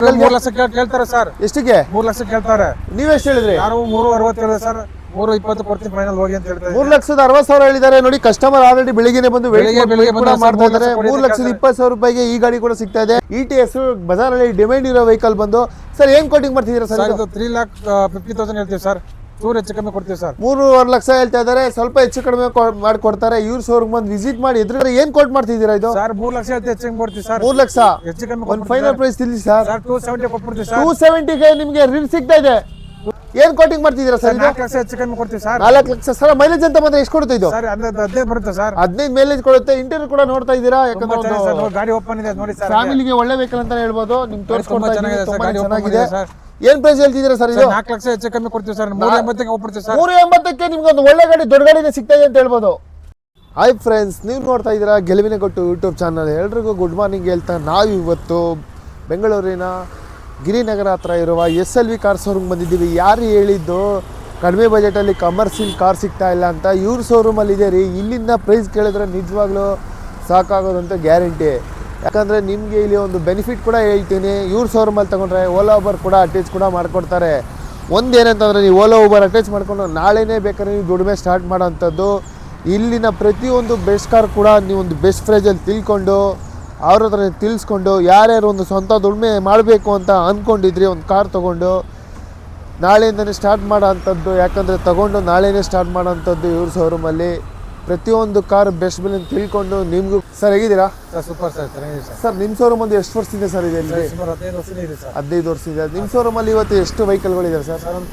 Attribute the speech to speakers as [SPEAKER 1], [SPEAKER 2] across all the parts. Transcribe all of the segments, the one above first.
[SPEAKER 1] 3 ಲಕ್ಷ ಕೇಳ್ತಾರೆ ಸರ್.
[SPEAKER 2] ಎಷ್ಟಿಗೆ?
[SPEAKER 1] 3 ಲಕ್ಷ ಕೇಳ್ತಾರೆ.
[SPEAKER 2] ನೀವ್ ಎಷ್ಟು ಹೇಳಿದ್ರಿ?
[SPEAKER 1] ಯಾರು 360 ಹೇಳಿದ್ರೆ ಸರ್, 320 ಕೊಡ್ತೀನಿ ಫೈನಲ್ ಹೋಗಿ ಅಂತ ಹೇಳ್ತಾರೆ.
[SPEAKER 2] 3,60,000 ಹೇಳಿದ್ದಾರೆ ನೋಡಿ. ಕಸ್ಟಮರ್ ಆಲ್ರೆಡಿ ಬೆಳಿಗ್ಗೆ ಬಂದು ಮಾಡ್ತಾ ಇದ್ದಾರೆ. 3,20,000 ರೂಪಾಯಿಗೆ ಈ ಗಾಡಿ ಕೂಡ ಸಿಗ್ತಾ ಇದೆ. ETS ಬಜಾರಲ್ಲಿ ಡಿಮ್ಯಾಂಡ್ ಇರೋ ವೆಹಿಕಲ್ ಬಂದು ಸರ್ ಏನ್ ಕೋಟಿಂಗ್ ಮಾಡ್ತಿದ್ದೀರಾ ಸರ್?
[SPEAKER 1] 3,50,000 ಹೇಳ್ತೀವಿ ಸರ್, ಚೂರು ಹೆಚ್ಚು ಕಮ್ಮಿ ಕೊಡ್ತೀವಿ ಸರ್.
[SPEAKER 2] 3.5 ಲಕ್ಷ ಹೇಳ್ತಾ ಇದ್ದಾರೆ, ಸ್ವಲ್ಪ ಹೆಚ್ಚು ಕಡಿಮೆ ಮಾಡ್ಕೊಡ್ತಾರೆ. ಇವ್ರ ಶೋರೂಮ್ ಬಂದು ವಿಸಿಟ್ ಮಾಡಿ ಎದುರು ಏನ್ ಕೋಟ್ ಮಾಡ್ತಿದ್ದೀರಾ ಇದು?
[SPEAKER 1] ಸರ್ 3 ಲಕ್ಷ ಹೇಳ್ತೀವಿ, ಹೆಚ್ಚು ಕೊಡ್ತೀವಿ ಸರ್.
[SPEAKER 2] 3 ಲಕ್ಷ
[SPEAKER 1] ಹೆಚ್ಚು ಕಮ್ಮಿ
[SPEAKER 2] ಒಂದು ಫೈನಲ್ ಪ್ರೈಸ್ ತಿಳಿಸಿ ಸರ್.
[SPEAKER 1] 270 ಕೊಟ್ಬಿಡ್ತೀವಿ ಸರ್.
[SPEAKER 2] 270ಗೆ ನಿಮ್ಗೆ ರಿಲ್ ಸಿಗ್ತಾ ಇದೆ. ಏನ್ ಕೋಟಿಂಗ್ ಮಾಡ್ತಿದ್ದೀರಾ ಸರ್?
[SPEAKER 1] 4 ಲಕ್ಷ ಹೆಚ್ಚು ಕಮ್ಮಿ ಕೊಡ್ತೀವಿ ಸರ್.
[SPEAKER 2] 4 ಲಕ್ಷ ಸರ್. ಮೈಲೇಜ್ ಅಂತ ಬಂದ್ರೆ ಎಷ್ಟು ಕೊಡುತ್ತೆ ಇದು?
[SPEAKER 1] ಸರ್ 15 ಬರುತ್ತೆ ಸರ್.
[SPEAKER 2] 15 ಮೈಲೇಜ್ ಕೊಡುತ್ತೆ. ಇಂಟೀರಿಯರ್ ಕೂಡ ನೋಡ್ತಾ ಇದ್ದೀರಾ, ಯಾಕಂದ್ರೆ
[SPEAKER 1] ಗಾಡಿ ಓಪನ್ ಇದೆ ನೋಡಿ ಸರ್.
[SPEAKER 2] ಫ್ಯಾಮಿಲಿಗೆ ಒಳ್ಳೆ ವೆಹಿಕಲ್ ಅಂತ ಹೇಳ್ಬೋದು. ನಿಮ್ ತೋರಿಸ್ಕೊಡ್ತಾ ಇದ್ದೀನಿ, ತುಂಬಾ ಚೆನ್ನಾಗಿದೆ
[SPEAKER 1] ಸರ್.
[SPEAKER 2] ಏನ್ ಪ್ರೈಸ್ ಹೇಳ್ತಿದ್ದೀರಾ ಸರ್ ಇದು?
[SPEAKER 1] 4 ಲಕ್ಷ ಹೆಚ್ಚು ಕಮ್ಮಿ ಕೊಡ್ತೀವಿ ಸರ್. 380ಗೆ ಹೋಗ್ಬಿಡ್ತೀವಿ ಸರ್.
[SPEAKER 2] 380ಕ್ಕೆ ನಿಮ್ಗೆ ಒಂದು ಒಳ್ಳೆ ಗಾಡಿ, ದೊಡ್ಡ ಗಾಡಿನೇ ಸಿಗ್ತಾ ಇದೆ ಅಂತ ಹೇಳ್ಬೋದು. ಹಾಯ್ ಫ್ರೆಂಡ್ಸ್, ನೀವು ನೋಡ್ತಾ ಇದ್ದೀರಾ ಗೆಲುವಿನ ಕೊಟ್ಟು ಯೂಟ್ಯೂಬ್ ಚಾನಲ್. ಎಲ್ರಿಗೂ ಗುಡ್ ಮಾರ್ನಿಂಗ್ ಹೇಳ್ತಾ ನಾವು ಇವತ್ತು ಬೆಂಗಳೂರಿನ ಗಿರಿನಗರ ಹತ್ರ ಇರುವ SLV ಕಾರ್ ಶೋರೂಮ್ ಬಂದಿದ್ದೀವಿ. ಯಾರು ಹೇಳಿದ್ದು ಕಡಿಮೆ ಬಜೆಟಲ್ಲಿ ಕಮರ್ಷಿಯಲ್ ಕಾರ್ ಸಿಗ್ತಾ ಇಲ್ಲ ಅಂತ? ಇವ್ರ ಶೋರೂಮಲ್ಲಿ ಇದೆ ರೀ. ಇಲ್ಲಿಂದ ಪ್ರೈಸ್ ಕೇಳಿದ್ರೆ ನಿಜವಾಗ್ಲೂ ಸಾಕಾಗೋದಂತ ಗ್ಯಾರಂಟಿ. ಯಾಕಂದರೆ ನಿಮಗೆ ಇಲ್ಲಿ ಒಂದು ಬೆನಿಫಿಟ್ ಕೂಡ ಹೇಳ್ತೀನಿ. ಇವ್ರ ಶೋರೂಮಲ್ಲಿ ತೊಗೊಂಡ್ರೆ ಓಲಾ ಊಬರ್ ಕೂಡ ಅಟ್ಯಾಚ್ ಕೂಡ ಮಾಡಿಕೊಡ್ತಾರೆ. ಒಂದೇನಂತಂದರೆ ನೀವು ಓಲಾ ಊಬರ್ ಅಟ್ಯಾಚ್ ಮಾಡ್ಕೊಂಡು ನಾಳೆನೇ ಬೇಕಾದ್ರೆ ನೀವು ದುಡಿಮೆ ಸ್ಟಾರ್ಟ್ ಮಾಡೋವಂಥದ್ದು. ಇಲ್ಲಿನ ಪ್ರತಿಯೊಂದು ಬೆಸ್ಟ್ ಕಾರ್ ಕೂಡ ನೀವು ಒಂದು ಬೆಸ್ಟ್ ಪ್ರೈಸಲ್ಲಿ ತಿಳ್ಕೊಂಡು ಅವ್ರ ಹತ್ರ ತಿಳಿಸ್ಕೊಂಡು ಯಾರ್ಯಾರು ಒಂದು ಸ್ವಂತ ದುಡಿಮೆ ಮಾಡಬೇಕು ಅಂತ ಅಂದ್ಕೊಂಡಿದ್ರಿ, ಒಂದು ಕಾರ್ ತೊಗೊಂಡು ನಾಳೆಯಿಂದನೇ ಸ್ಟಾರ್ಟ್ ಮಾಡೋ ಅಂಥದ್ದು. ಯಾಕಂದರೆ ತೊಗೊಂಡು ನಾಳೆನೇ ಸ್ಟಾರ್ಟ್ ಮಾಡೋ ಅಂಥದ್ದು ಇವ್ರ ಶೋರೂಮಲ್ಲಿ. ಪ್ರತಿಯೊಂದು ಕಾರ್ ಬೆಸ್ಟ್ ಬೆಲೆ ತಿಳ್ಕೊಂಡು ನಿಮಗೂ ಸರ್ ಹೇಗಿದ್ದೀರಾ?
[SPEAKER 1] ಸೂಪರ್ ಸರ್, ಚೆನ್ನಾಗಿದೆ ಸರ್.
[SPEAKER 2] ಸರ್ ನಿಮ್ಮ ಶೋರೂಮ್ ಒಂದು ಎಷ್ಟು ವರ್ಷದಿಂದ ಸರ್ ಇದೆ?
[SPEAKER 1] 15 ವರ್ಷ ಇದೆ ಸರ್.
[SPEAKER 2] 15 ವರ್ಷ ಇದೆ. ನಿಮ್ಮ ಶೋರೂಮಲ್ಲಿ ಇವತ್ತು ಎಷ್ಟು ವೆಹಿಕಲ್ಗಳಿದೆ ಸರ್?
[SPEAKER 1] ಒಂದು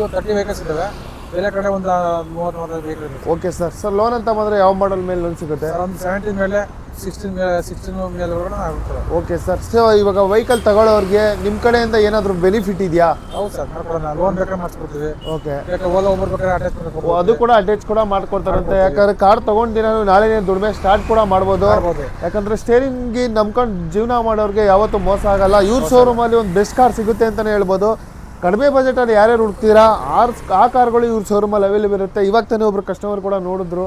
[SPEAKER 1] 30 ವೆಹಿಕಲ್ಸ್ ಇದ್ದಾವೆ. ಬೇರೆ ಕಡೆ ಒಂದು 30 ವೆಹಿಕಲ್ ಇದೆ.
[SPEAKER 2] Okay sir. ಸರ್ ಲೋನ್ ಅಂತ ಬಂದರೆ ಯಾವ ಮಾಡಲ್ ಮೇಲೆ ಲೋನ್ ಸಿಗುತ್ತೆ?
[SPEAKER 1] ಸರ್ ಒಂದು 17 ಮೇಲೆ 16 ಮೇಲೆ ಆಗುತ್ತೆ.
[SPEAKER 2] Okay sir. ಸೊ ಇವಾಗ ವೆಹಿಕಲ್ ತಗೊಳ್ಳೋರಿಗೆ ನಿಮ್ಮ ಕಡೆಯಿಂದ ಏನಾದರೂ ಬೆನಿಫಿಟ್ ಇದೆಯಾ?
[SPEAKER 1] ಹೌದು ಸರ್, ಮಾಡ್ಕೊಡೋಣ. ಲೋನ್ ಬೇಕಾದ್ರೆ ಮಾಡಿಸ್ಕೊಡ್ತೀವಿ.
[SPEAKER 2] ಓಕೆ.
[SPEAKER 1] ಓಲಾ ಊಬರ್ ಬೇಕಾದ್ರೆ ಅಟ್ಯಾಚ್ ಮಾಡ್ಕೊಡ್ತೀವಿ.
[SPEAKER 2] ಅದು ಕೂಡ ಅಟ್ಯಾಚ್ ಕೂಡ ಮಾಡ್ಕೊಡ್ತಾರಂತೆ. ಯಾಕಂದ್ರೆ ಕಾರ್ ತೊಗೊಂಡಿನ ನಾಳೆನೇ ದುಡಿಮೆ ಸ್ಟಾರ್ಟ್ ಕೂಡ ಮಾಡ್ಬೋದು. ಯಾಕಂದ್ರೆ ಸ್ಟೇರಿಂಗ್ ನಂಬ್ಕೊಂಡು ಜೀವನ ಮಾಡೋರಿಗೆ ಯಾವತ್ತೂ ಮೋಸ ಆಗಲ್ಲ. ಇವ್ರ ಶೋರೂಮಲ್ಲಿ ಒಂದು ಬೆಸ್ಟ್ ಕಾರ್ ಸಿಗುತ್ತೆ ಅಂತಲೇ ಹೇಳ್ಬೋದು. ಕಡಿಮೆ ಬಜೆಟಲ್ಲಿ ಯಾರ್ಯಾರು ಹುಡ್ತೀರಾ ಆ ಕಾರ್ಗಳು ಇವ್ರ ಶೋರೂಮಲ್ಲಿ ಅವೈಲೇಬಲ್ ಇರುತ್ತೆ. ಇವಾಗ ತಾನೇ ಒಬ್ರು ಕಸ್ಟಮರ್ ಕೂಡ ನೋಡಿದ್ರು,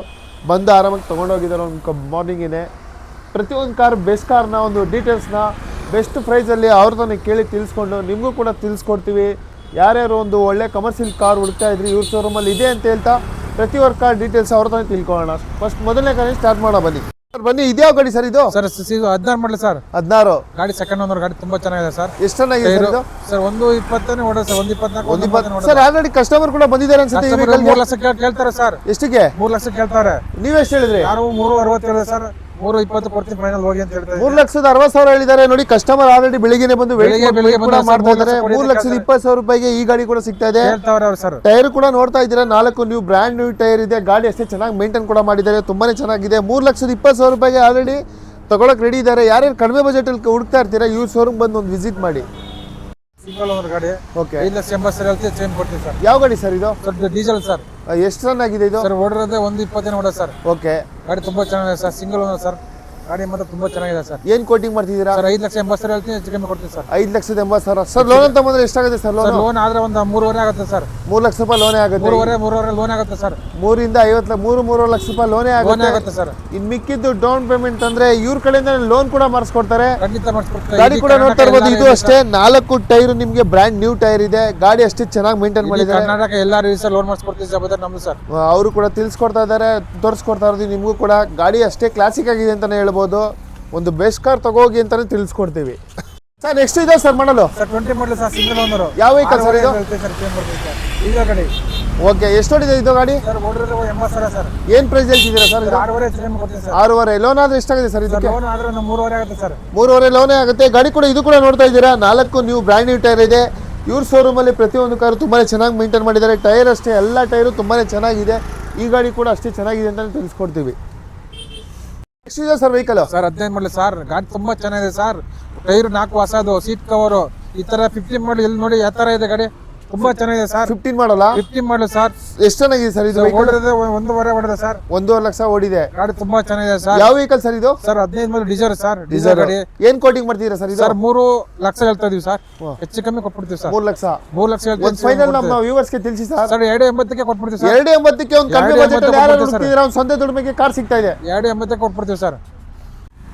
[SPEAKER 2] ಬಂದು ಆರಾಮಾಗಿ ತೊಗೊಂಡೋಗಿದ್ದಾರೆ ಒಂದು ಮಾರ್ನಿಂಗಿನೇ. ಪ್ರತಿಯೊಂದು ಕಾರ್ ಬೆಸ್ಟ್ ಕಾರ್ನ ಒಂದು ಡೀಟೇಲ್ಸ್ನ ಬೆಸ್ಟ್ ಪ್ರೈಸಲ್ಲಿ ಅವ್ರ ತಾನೇ ಕೇಳಿ ತಿಳಿಸ್ಕೊಂಡು ನಿಮಗೂ ಕೂಡ ತಿಳಿಸ್ಕೊಡ್ತೀವಿ. ಯಾರ್ಯಾರು ಒಂದು ಒಳ್ಳೆ ಕಮರ್ಷಿಯಲ್ ಕಾರ್ ಹುಡುಕ್ತಾ ಇದ್ರಿ ಇವ್ರ ಶೋರೂಮಲ್ಲಿ ಇದೆ ಅಂತ ಹೇಳ್ತಾ ಪ್ರತಿಯೊಂದು ಕಾರ್ ಡೀಟೇಲ್ಸ್ ಅವ್ರ ತಾನೇ ತಿಳ್ಕೊಳ್ಳೋಣ. ಫಸ್ಟ್ ಮೊದಲನೇ ಕಾರ್ ಸ್ಟಾರ್ಟ್ ಮಾಡೋ ಬನ್ನಿ ಸರ್. ಬನ್ನಿ. ಇದ್ಯಾವ ಗಾಡಿ ಸರ್ ಇದು?
[SPEAKER 1] ಸರ್ 16 ಮಾಡಲಿ ಸರ್.
[SPEAKER 2] 16
[SPEAKER 1] ಗಾಡಿ ಸೆಕೆಂಡ್ ಓನರ್ ಗಾಡಿ, ತುಂಬಾ ಚೆನ್ನಾಗಿದೆ ಸರ್.
[SPEAKER 2] ಎಷ್ಟು ಚೆನ್ನಾಗಿದೆ ಸರ್ ಇದು?
[SPEAKER 1] ಸರ್ 120 ಓಡ ಸರ್, 124
[SPEAKER 2] ಸರ್. ಆಲ್ರೆಡಿ ಕಸ್ಟಮರ್ ಕೂಡ ಬಂದಿದ್ದಾರೆ ಅನ್ಸುತ್ತೆ.
[SPEAKER 1] 3 ಲಕ್ಷ ಕೇಳ್ತಾರೆ ಸರ್.
[SPEAKER 2] ಎಷ್ಟಿಗೆ?
[SPEAKER 1] 3 ಲಕ್ಷ ಕೇಳ್ತಾರೆ.
[SPEAKER 2] ನೀವೆಷ್ಟು ಹೇಳಿದ್ರಿ?
[SPEAKER 1] ಯಾರು 360 ಹೇಳಿದ್ರೆ ಸರ್, 320 ಕೊಡ್ತೀನಿ ಫೈನಲ್ ಹೋಗಿ ಅಂತ ಹೇಳ್ತಾರೆ.
[SPEAKER 2] 3,60,000 ಹೇಳಿದ್ದಾರೆ ನೋಡಿ. ಕಸ್ಟಮರ್ ಆಲ್ರೆಡಿ ಬೆಳಿಗ್ಗೆ ಬಂದು ಕೂಡ ಮಾಡ್ತಾ ಇದ್ದಾರೆ. 3,20,000 ರೂಪಾಯಿಗೆ ಈ ಗಾಡಿ ಕೂಡ ಸಿಗ್ತಾ ಇದೆ. ಟೈರ್ ಕೂಡ ನೋಡ್ತಾ ಇದ್ದೀರಾ, 4 ನ್ಯೂ ಬ್ರ್ಯಾಂಡ್ ನ್ಯೂ ಟೈರ್ ಇದೆ. ಗಾಡಿ ಅಷ್ಟೇ ಚೆನ್ನಾಗಿ ಮೇಂಟೈನ್ ಕೂಡ ಮಾಡಿದ್ದಾರೆ, ತುಂಬಾನೇ ಚೆನ್ನಾಗಿದೆ. 3,20,000 ರೂಪಾಯಿಗೆ ಆಲ್ರೆಡಿ ತಗೊಳಕ್ ರೆಡಿ ಇದ್ದಾರೆ. ಯಾರ್ಯಾರು ಕಡಿಮೆ ಬಜೆಟ್ ಅಲ್ಲಿ ಹುಡುಕ್ತಾ ಇರ್ತೀರಾ ಇವ್ರ ಶೋರೂಮ್ ಬಂದು ಒಂದು ವಿಸಿಟ್ ಮಾಡಿ.
[SPEAKER 1] ಸಿಂಗಲ್ ಓನರ್ ಗಾಡಿ.
[SPEAKER 2] ಓಕೆ.
[SPEAKER 1] 5,80,000 ಹೇಳ್ತೀವಿ, ಚೇಂಜ್ ಕೊಡ್ತೀವಿ ಸರ್.
[SPEAKER 2] ಯಾವ ಗಾಡಿ ಸರ್ ಇದು?
[SPEAKER 1] Sir diesel sir.
[SPEAKER 2] ಎಷ್ಟು ರನ್ ಆಗಿದೆ ಇದು?
[SPEAKER 1] ಸರ್ ಓಡಿರೋದೇ 120 ಓಡ ಸರ್.
[SPEAKER 2] ಓಕೆ.
[SPEAKER 1] ಗಾಡಿ ತುಂಬಾ ಚೆನ್ನಾಗಿದೆ ಸರ್, ಸಿಂಗಲ್ ಓನರ್ ಸರ್. ಗಾಡಿ ಮಾತ್ರ ತುಂಬಾ ಚೆನ್ನಾಗಿದೆ ಸರ್.
[SPEAKER 2] ಏನ್ ಕೋಟಿಂಗ್ ಮಾಡ್ತಿದ್ದೀರಾ?
[SPEAKER 1] ಸರ್ 5,80,000 ಹೇಳ್ತೀನಿ, ಹೆಚ್ಚು ಕಮ್ಮಿ ಕೊಡ್ತೀವಿ ಸರ್.
[SPEAKER 2] 5,80,000 ಸರ್. ಲೋನ್ ಅಂತ ಬಂದ್ರೆ ಎಷ್ಟಾಗುತ್ತೆ ಸರ್?
[SPEAKER 1] ಲೋನ್ ಆದ್ರೆ ಒಂದು 3.5 ಆಗುತ್ತೆ ಸರ್.
[SPEAKER 2] 3 ಲಕ್ಷ ರೂಪಾಯಿ ಲೋನೇ ಆಗುತ್ತೆ.
[SPEAKER 1] 3.5 ಲೋನ್ ಆಗುತ್ತೆ ಸರ್.
[SPEAKER 2] 3 ಇಂದ 3 ಲಕ್ಷ ರೂಪಾಯಿ ಲೋನೇ ಆಗುತ್ತೆ
[SPEAKER 1] ಸರ್.
[SPEAKER 2] ಇನ್ ಮಿಕ್ಕಿದ್ದು ಡೌನ್ ಪೇಮೆಂಟ್ ಅಂದ್ರೆ ಇವ್ರ ಕಡೆಯಿಂದ ಲೋನ್ ಕೂಡ ಮಾಡಿಸ್ಕೊಡ್ತಾರೆ.
[SPEAKER 1] ಖಂಡಿತ ಮಾಡಿಸ್ಕೊಡ್ತಾರೆ.
[SPEAKER 2] ಗಾಡಿ ಕೂಡ ನೋಡ್ತಾ ಇರ್ಬೋದು. ಇದು ಅಷ್ಟೇ 4 ಟೈರ್ ನಿಮ್ಗೆ ಬ್ರ್ಯಾಂಡ್ ನ್ಯೂ ಟೈರ್ ಇದೆ. ಗಾಡಿ ಅಷ್ಟೇ ಚೆನ್ನಾಗಿ ಮೇಂಟೈನ್ ಮಾಡಿದ್ದಾರೆ.
[SPEAKER 1] ಕರ್ನಾಟಕ ಎಲ್ಲರೂ ಸರ್ ಲೋನ್ ಮಾಡಿಸ್ಕೊಡ್ತೀವಿ ಜವಾಬ್ದಾರಿ ನಮ್ದು ಸರ್.
[SPEAKER 2] ಅವರು ಕೂಡ ತಿಳಿಸ್ಕೊಡ್ತಾ ಇದ್ದಾರೆ, ತೋರಿಸ್ಕೊಡ್ತಾ ಇರೋದು ನಿಮಗೂ ಕೂಡ. ಗಾಡಿ ಅಷ್ಟೇ ಕ್ಲಾಸಿಕ್ ಆಗಿದೆ ಅಂತಾನೆ ಹೇಳ್ಬೋದು. ಒಂದು ಬೆಸ್ಟ್ ಕಾರ್ ತಗೋಗಿ ಅಂತಾನೆ ತಿಳಿಸ್ಕೊಡ್ತೀವಿ ಸರ್. ನೆಕ್ಸ್ಟ್ ಇದೆ sir model
[SPEAKER 1] sir 20 model sir, single owner.
[SPEAKER 2] ಯಾವ ವೆಹಿಕಲ್ ಸರ್ ಇದು?
[SPEAKER 1] ಈಗ ಗಾಡಿ.
[SPEAKER 2] ಓಕೆ. ಎಷ್ಟು ಹೊಡಿದೆ ಇದು ಗಾಡಿ?
[SPEAKER 1] ಸರ್ ಓಡಿರೋದು 80,000 ಸರ್.
[SPEAKER 2] ಏನ್ ಪ್ರೈಸ್ ಹೇಳ್ತಿದ್ದೀರಾ ಸರ್?
[SPEAKER 1] 6.5 ಕೊಡ್ತೀವಿ ಸರ್.
[SPEAKER 2] 6.5 ಲೋನ್ ಆದ್ರೆ ಎಷ್ಟಾಗಿದೆ ಸರ್ ಇದಕ್ಕೆ?
[SPEAKER 1] ಲೋನ್ ಆದ್ರೆ 3.5 ಆಗುತ್ತೆ ಸರ್.
[SPEAKER 2] 3.5 ಲೋನೇ ಆಗುತ್ತೆ. ಗಾಡಿ ಕೂಡ ಇದು ಕೂಡ ನೋಡ್ತಾ ಇದ್ದೀರಾ, 4 ನ್ಯೂ ಬ್ರ್ಯಾಂಡ್ ನ್ಯೂ ಟೈರ್ ಇದೆ. ಇವ್ರ ಶೋರೂಮಲ್ಲಿ ಪ್ರತಿಯೊಂದು ಕಾರು ತುಂಬಾ ಚೆನ್ನಾಗಿ ಮೇಂಟೈನ್ ಮಾಡಿದ್ದಾರೆ. ಟೈರ್ ಅಷ್ಟೇ, ಎಲ್ಲ ಟೈರು ತುಂಬಾ ಚೆನ್ನಾಗಿದೆ. ಈ ಗಾಡಿ ಕೂಡ ಅಷ್ಟೇ ಚೆನ್ನಾಗಿದೆ ಅಂತ ತಿಳಿಸ್ಕೊಡ್ತೀವಿ. ನೆಕ್ಸ್ಟ್ ಇದೆ ಸರ್ ವೆಹಿಕಲ್
[SPEAKER 1] ಸರ್ 15 ಮಾಡಲಿ ಸರ್. ಗಾಡಿ ತುಂಬಾ ಚೆನ್ನಾಗಿದೆ ಸರ್. ಟೈರ್ 4 ಹೊಸದು, ಸೀಟ್ ಕವರು ಈ ತರ 15 ಮಾಡಲಿ. ಎಲ್ಲಿ ನೋಡಿ ಯಾವ ತರ ಇದೆ ಗಾಡಿ, ತುಂಬಾ ಚೆನ್ನಾಗಿದೆ ಸರ್.
[SPEAKER 2] 15 ಮಾಡಲ್ಲ?
[SPEAKER 1] 15 ಮಾಡಲಿ ಸರ್.
[SPEAKER 2] ಎಷ್ಟು ಚೆನ್ನಾಗಿದೆ ಸರ್ ಇದು?
[SPEAKER 1] ಓಡಿರೋದು 1.5 ಓಡಿದೆ ಸರ್.
[SPEAKER 2] 1.5 ಲಕ್ಷ ಓಡಿದೆ.
[SPEAKER 1] ಗಾಡಿ ತುಂಬಾ ಚೆನ್ನಾಗಿದೆ ಸರ್.
[SPEAKER 2] ಯಾವ ವೆಹಿಕಲ್ ಸರ್ ಇದು?
[SPEAKER 1] ಸರ್ 15 ಮಾಡಲಿ ಡೀಸೆಲ್ ಸರ್. ಡೀಸೆಲ್ ಗಾಡಿ.
[SPEAKER 2] ಏನ್ ಕೋಟಿಂಗ್ ಮಾಡ್ತೀರಾ ಸರ್ ಇದು?
[SPEAKER 1] ಸರ್ 3 ಲಕ್ಷ ಹೇಳ್ತಾ ಇದೀವಿ ಸರ್, ಹೆಚ್ಚು ಕಮ್ಮಿ ಕೊಟ್ಬಿಡ್ತೀವಿ ಸರ್.
[SPEAKER 2] 3 ಲಕ್ಷ.
[SPEAKER 1] 3 ಲಕ್ಷ ಹೇಳ್ತೀವಿ.
[SPEAKER 2] ಫೈನಲ್ ನಮ್ಮ ವ್ಯೂವರ್ಸ್ ಗೆ ತಿಳಿಸಿ ಸರ್.
[SPEAKER 1] ಸರ್ 2.80ಕ್ಕೆ ಕೊಟ್ಬಿಡ್ತೀವಿ ಸರ್.
[SPEAKER 2] 2.80ಕ್ಕೆ ಒಂದು ಕಡಿಮೆ ಬಜೆಟ್ ಅಲ್ಲಿ ಯಾರು ಹುಡುಕ್ತಿದ್ದೀರಾ ಒಂದು ಸ್ವಂತ ದುಡಿಮೆಗೆ ಕಾರ್ ಸಿಗ್ತಾ ಇದೆ.
[SPEAKER 1] 2.80ಕ್ಕೆ ಕೊಟ್ಬಿಡ್ತೀವಿ ಸರ್.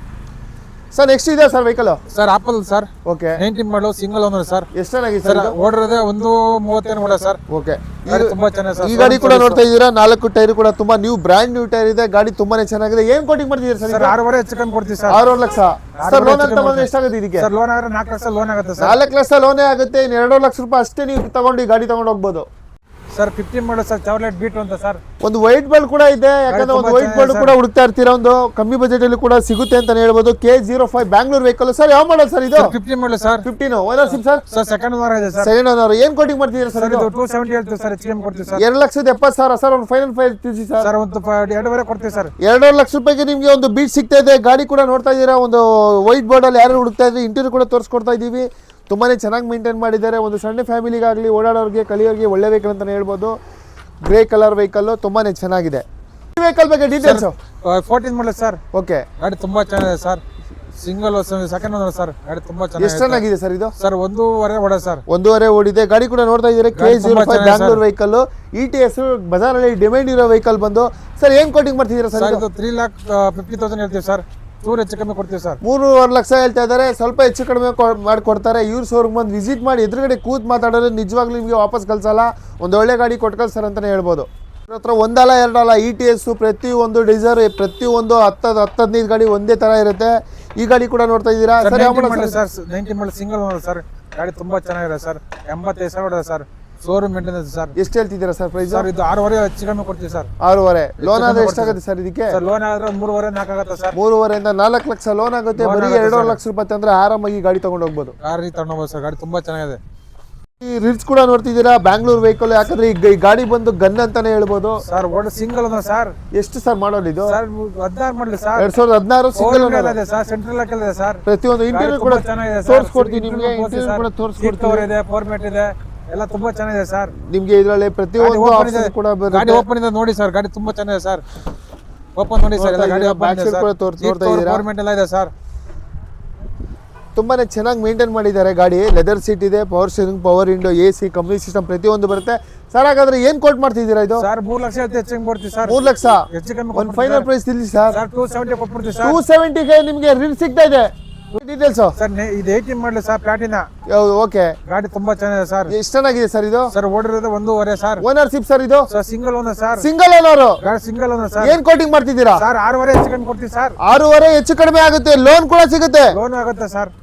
[SPEAKER 2] ಸರ್ ನೆಕ್ಸ್ಟ್ ಇದೆ sir vehicle
[SPEAKER 1] sir apple sir
[SPEAKER 2] okay
[SPEAKER 1] 19 ಮಾಡಲು ಸಿಂಗಲ್ ಓನರ್ ಸರ್.
[SPEAKER 2] ಎಷ್ಟು ಚೆನ್ನಾಗಿದೆ
[SPEAKER 1] ಸರ್
[SPEAKER 2] ಸರ್
[SPEAKER 1] ಓಡಿರೋದೇ 1:30 ಓಡ ಸರ್.
[SPEAKER 2] ಓಕೆ
[SPEAKER 1] ಗಾಡಿ ತುಂಬಾ ಚೆನ್ನಾಗಿದೆ ಸರ್.
[SPEAKER 2] ಈ ಗಾಡಿ ಕೂಡ ನೋಡ್ತಾ ಇದ್ದೀರಾ 4 ಟೈರ್ ಕೂಡ ತುಂಬಾ ನ್ಯೂ ಬ್ರ್ಯಾಂಡ್ ನ್ಯೂ ಟೈರ್ ಇದೆ. ಗಾಡಿ ತುಂಬಾನೇ ಚೆನ್ನಾಗಿದೆ. ಏನ್ ಕೋಟಿಂಗ್ ಮಾಡ್ತಿದ್ದೀರಾ ಸರ್?
[SPEAKER 1] ಸರ್ 6.5 ಹೆಚ್ಚು ಕಮ್ಮಿ ಕೊಡ್ತೀವಿ ಸರ್.
[SPEAKER 2] 6 ಲಕ್ಷ ಸರ್. ಲೋನ್ ಅಂತ ಬಂದ್ರೆ ಎಷ್ಟಾಗುತ್ತೆ ಇದಕ್ಕೆ?
[SPEAKER 1] ಸರ್ ಲೋನ್ ಆದ್ರೆ 4 ಲಕ್ಷ ಲೋನ್ ಆಗುತ್ತೆ ಸರ್.
[SPEAKER 2] 4 ಲಕ್ಷ ಲೋನೇ ಆಗುತ್ತೆ. ಇನ್ನು 2 ಲಕ್ಷ ರೂಪಾಯಿ ಅಷ್ಟೇ ನೀವು ತಗೊಂಡು ಈ ಗಾಡಿ ತಗೊಂಡು ಹೋಗ್ಬೋದು
[SPEAKER 1] ಸರ್. 15 ಮಾಡಲ್ ಸರ್ ಚಾವ್ಲೆಟ್ ಬೀಟ್ ಅಂತ ಸರ್.
[SPEAKER 2] ಒಂದು ವೈಟ್ ಬೋರ್ಡ್ ಕೂಡ ಇದೆ. ಯಾಕಂದ್ರೆ ಒಂದು ವೈಟ್ ಬೋರ್ಡ್ ಕೂಡ ಹುಡುಕ್ತಾ ಇರ್ತೀರಾ, ಒಂದು ಕಮ್ಮಿ ಬಜೆಟ್ ಅಲ್ಲಿ ಕೂಡ ಸಿಗುತ್ತೆ ಅಂತ ಹೇಳ್ಬೋದು. K05 Bangalore vehicle sir. ಯಾವ ಮಾಡಲ್ ಸರ್ ಇದು?
[SPEAKER 1] 15 model sir.
[SPEAKER 2] 15 ownership sir.
[SPEAKER 1] Sir second owner ಇದೆ ಸರ್.
[SPEAKER 2] Second owner. ಏನ್ ಕೋಟಿಂಗ್ ಮಾಡ್ತಿದ್ದೀರಾ ಸರ್?
[SPEAKER 1] ಸರ್ ಇದು 270 ಹೇಳ್ತೀವಿ ಸರ್. ಹೆಚ್ಚು ಕಮ್ಮಿ ಕೊಡ್ತೀವಿ ಸರ್.
[SPEAKER 2] 2,70,000 ಸರ್. ಒಂದು ಫೈನಲ್ ಫೈಲ್ ತಿಳಿಸಿ ಸರ್.
[SPEAKER 1] ಸರ್ ಒಂದು 2.5 ಕೊಡ್ತೀವಿ ಸರ್.
[SPEAKER 2] 2 ಲಕ್ಷ ರೂಪಾಯಿಗೆ ನಿಮಗೆ ಒಂದು ಬೀಟ್ ಸಿಗ್ತಾ ಇದೆ. ಗಾಡಿ ಕೂಡ ನೋಡ್ತಾ ಇದ್ದೀರಾ, ಒಂದು ವೈಟ್ ಬೋರ್ಡ್ ಅಲ್ಲಿ ಯಾರು ಹುಡುಕ್ತಾ ಇದ್ರೆ ಇಂಟೀರಿಯರ್ ಕೂಡ ತೋರಿಸ್ಕೊಡ್ತಾ ಇದೀವಿ. ತುಂಬಾನೇ ಚೆನ್ನಾಗಿ ಮೇಂಟೈನ್ ಮಾಡಿದ್ದಾರೆ. ಒಂದು ಸಣ್ಣ ಫ್ಯಾಮಿಲಿಗಾಗಲಿ ಓಡಾಡೋರಿಗೆ ಕಲಿಯೋರಿಗೆ ಒಳ್ಳೆ ವೆಹಿಕಲ್ ಅಂತಾನೆ ಹೇಳ್ಬೋದು. ಗ್ರೇ ಕಲರ್ ವೆಹಿಕಲ್ ತುಂಬಾನೇ ಚೆನ್ನಾಗಿದೆ. ಈ ವೆಹಿಕಲ್ ಬಗ್ಗೆ ಡೀಟೇಲ್ಸ್
[SPEAKER 1] 14 ಮಾಡಲ್ ಸರ್.
[SPEAKER 2] ಓಕೆ.
[SPEAKER 1] ಗಾಡಿ ತುಂಬಾ ಚೆನ್ನಾಗಿದೆ sir. Single second owner sir. ಗಾಡಿ ತುಂಬಾ
[SPEAKER 2] ಎಷ್ಟು
[SPEAKER 1] ಚೆನ್ನಾಗಿದೆ
[SPEAKER 2] ಚೆನ್ನಾಗಿದೆ ಸರ್ ಇದು?
[SPEAKER 1] ಸರ್ 1.5 ಓಡ ಸರ್.
[SPEAKER 2] 1.5 ಓಡಿದೆ. ಗಾಡಿ ಕೂಡ ನೋಡ್ತಾ ಇದ್ದೀರಾ K05 ಬ್ಯಾಂಗ್ಳೂರ್ ವೆಹಿಕಲ್. ETS ಬಜಾರಲ್ಲಿ ಡಿಮ್ಯಾಂಡ್ ಇರೋ ವೆಹಿಕಲ್ ಬಂದು. ಸರ್ ಏನ್ ಕೋಟಿಂಗ್ ಮಾಡ್ತಿದ್ದೀರಾ ಸರ್?
[SPEAKER 1] ಇದು 3,50,000 ಹೇಳ್ತೀವಿ ಸರ್. ಚೂರು ಹೆಚ್ಚು ಕಮ್ಮಿ ಕೊಡ್ತೀವಿ ಸರ್.
[SPEAKER 2] 3.5 ಲಕ್ಷ ಹೇಳ್ತಾ ಇದ್ದಾರೆ. ಸ್ವಲ್ಪ ಹೆಚ್ಚು ಕಡಿಮೆ ಮಾಡಿಕೊಡ್ತಾರೆ. ಇವ್ರ ಶೋರೂಮ್ ಬಂದು ವಿಸಿಟ್ ಮಾಡಿ ಎದುರುಗಡೆ ಕೂತ್ ಮಾತಾಡೋದು ನಿಜವಾಗ್ಲೂ ನಿಮಗೆ ವಾಪಸ್ ಕಳ್ಸಲ್ಲ. ಒಂದು ಒಳ್ಳೆ ಗಾಡಿ ಕೊಟ್ಟು ಕಳ್ಸರ್ ಅಂತಾನೆ ಹೇಳ್ಬೋದು. ಇವ್ರ ಹತ್ರ ಒಂದಲ್ಲ ಎರಡಲ್ಲ ETS ಪ್ರತಿಯೊಂದು ಡೀಸರ್ ಪ್ರತಿಯೊಂದು 10-15 ಗಾಡಿ ಒಂದೇ ತರ ಇರುತ್ತೆ. ಈ ಗಾಡಿ ಕೂಡ ನೋಡ್ತಾ ಇದ್ದೀರಾ ಸರ್. ಯಾವ model
[SPEAKER 1] sir? 19 model single owner sir. ಗಾಡಿ ತುಂಬಾ ಚೆನ್ನಾಗಿದೆ sir. 85,000 sir. Showroom maintenance sir.
[SPEAKER 2] ಎಷ್ಟು ಹೇಳ್ತಿದ್ದೀರಾ ಸರ್ ಪ್ರೈಸ್?
[SPEAKER 1] ಸರ್ ಇದು 6.5 ಹೆಚ್ಚು ಕಮ್ಮಿ ಕೊಡ್ತೀವಿ ಸರ್.
[SPEAKER 2] 6.5 ಲೋನ್ ಆದ್ರೆ ಎಷ್ಟಾಗುತ್ತೆ ಸರ್ ಇದಕ್ಕೆ?
[SPEAKER 1] ಸರ್ ಲೋನ್ ಆದ್ರೆ 3.5 4 ಆಗುತ್ತೆ ಸರ್.
[SPEAKER 2] 3.5 ಇಂದ 4 ಲಕ್ಷ ಲೋನ್ ಆಗುತ್ತೆ. ಬರೀ 2 ಲಕ್ಷ ರೂಪಾಯಿ ತಂದ್ರೆ ಆರಾಮಾಗಿ ಗಾಡಿ ತಗೊಂಡು ಹೋಗ್ಬೋದು.
[SPEAKER 1] ಗಾಡಿ ತಗೊಂಡೋಗ್ಬೋದು ಸರ್. ಗಾಡಿ ತುಂಬಾ ಚೆನ್ನಾಗಿದೆ.
[SPEAKER 2] ಈ ರಿಡ್ಸ್ ಕೂಡ ನೋಡ್ತಿದ್ದೀರಾ ಬ್ಯಾಂಗ್ಳೂರ್ ವೆಹಿಕಲ್. ಯಾಕಂದ್ರೆ ಈ ಗಾಡಿ ಬಂದು ಗನ್ ಅಂತಾನೆ ಹೇಳ್ಬೋದು
[SPEAKER 1] ಸರ್. ಓಡ್ ಸಿಂಗಲ್ ಓನರ್ ಸರ್.
[SPEAKER 2] ಎಷ್ಟು ಸರ್ ಮಾಡೋದು ಇದು?
[SPEAKER 1] ಸರ್ 16 ಮಾಡಲಿ ಸರ್.
[SPEAKER 2] 2016 ಸಿಂಗಲ್ ಓನರ್
[SPEAKER 1] ಇದೆ ಸರ್. ಸೆಂಟ್ರಲ್ ಲಾಕ್ ಇದೆ ಸರ್.
[SPEAKER 2] ಪ್ರತಿಯೊಂದು ಇಂಟೀರಿಯರ್ ಕೂಡ
[SPEAKER 1] ಚೆನ್ನಾಗಿದೆ ಸರ್.
[SPEAKER 2] ತೋರಿಸ್ಕೊಡ್ತೀನಿ ನಿಮಗೆ. ಇಂಟೀರಿಯರ್ ಕೂಡ ತೋರಿಸ್ಕೊಡ್ತೀನಿ.
[SPEAKER 1] ಇದೆ, ಫಾರ್ಮ್ಯಾಟ್ ಇದೆ, ಎಲ್ಲ ತುಂಬಾ ಚೆನ್ನಾಗಿದೆ ಸರ್.
[SPEAKER 2] ನಿಮಗೆ ಇದರಲ್ಲಿ ಪ್ರತಿಯೊಂದು ಆಪ್ಷನ್ ಕೂಡ ಬರುತ್ತೆ.
[SPEAKER 1] ಗಾಡಿ ಓಪನ್ ಇದೆ ನೋಡಿ ಸರ್. ಗಾಡಿ ತುಂಬಾ ಚೆನ್ನಾಗಿದೆ ಸರ್. ಓಪನ್ ನೋಡಿ ಸರ್. ಎಲ್ಲ ಗಾಡಿ ಓಪನ್ ಇದೆ ಸರ್.
[SPEAKER 2] ನೋಡ್ತಾ ಇದ್ದೀರಾ
[SPEAKER 1] ಫಾರ್ಮ್ಯಾಟ್ ಎಲ್ಲ ಇದೆ ಸರ್.
[SPEAKER 2] ತುಂಬಾನೇ ಚೆನ್ನಾಗಿ ಮೇಂಟೈನ್ ಮಾಡಿದ್ದಾರೆ ಗಾಡಿ. ಲೆದರ್ ಸೀಟ್ ಇದೆ, power steering, power window, AC, company system ಪ್ರತಿಯೊಂದು ಬರುತ್ತೆ ಸರ್. ಹಾಗಾದ್ರೆ ಏನ್ ಕೋಟ್ ಮಾಡ್ತಿದ್ದೀರಾ ಇದು?
[SPEAKER 1] ಸರ್ 3 ಲಕ್ಷ ಹೆಚ್ಚು ಕಮ್ಮಿ ಕೊಡ್ತೀವಿ ಸರ್.
[SPEAKER 2] 3 ಲಕ್ಷ
[SPEAKER 1] ಹೆಚ್ಚು ಕಮ್ಮಿ
[SPEAKER 2] ಒಂದು ಫೈನಲ್ ಪ್ರೈಸ್ ತಿಳಿಸಿ ಸರ್.
[SPEAKER 1] ಸರ್ 270 ಕೊಟ್ಬಿಡ್ತೀವಿ ಸರ್.
[SPEAKER 2] 270 ಗೆ ನಿಮಗೆ ರಿನ್ ಸಿಗ್ತಾ ಇದೆ. ಡೀಟೇಲ್ಸ್
[SPEAKER 1] ಸರ್ ಇದು 18 ಮಾಡಲಿ ಸರ್. ಪ್ಲಾಟಿನಾ.
[SPEAKER 2] ಓಕೆ.
[SPEAKER 1] ಗಾಡಿ ತುಂಬಾ ಚೆನ್ನಾಗಿದೆ ಸರ್.
[SPEAKER 2] ಎಷ್ಟು ಚೆನ್ನಾಗಿದೆ ಸರ್ ಇದು?
[SPEAKER 1] ಸರ್ ಓಡಿರೋದು 1.5 ಸರ್.
[SPEAKER 2] ಓನರ್ಶಿಪ್ ಸರ್ ಇದು?
[SPEAKER 1] Sir single owner sir.
[SPEAKER 2] Single owner.
[SPEAKER 1] ಗಾಡಿ ಸಿಂಗಲ್ ಓನರ್ ಸರ್.
[SPEAKER 2] ಏನ್ ಕೋಟಿಂಗ್ ಮಾಡ್ತಿದ್ದೀರಾ
[SPEAKER 1] ಸರ್? 6.5 ಹೆಚ್ಚು ಕಮ್ಮಿ ಕೊಡ್ತೀವಿ ಸರ್.
[SPEAKER 2] 6.5 ಹೆಚ್ಚು ಕಡಿಮೆ ಆಗುತ್ತೆ. ಲೋನ್ ಕೂಡ ಸಿಗುತ್ತೆ.
[SPEAKER 1] ಲೋನ್ ಆಗುತ್ತೆ sir.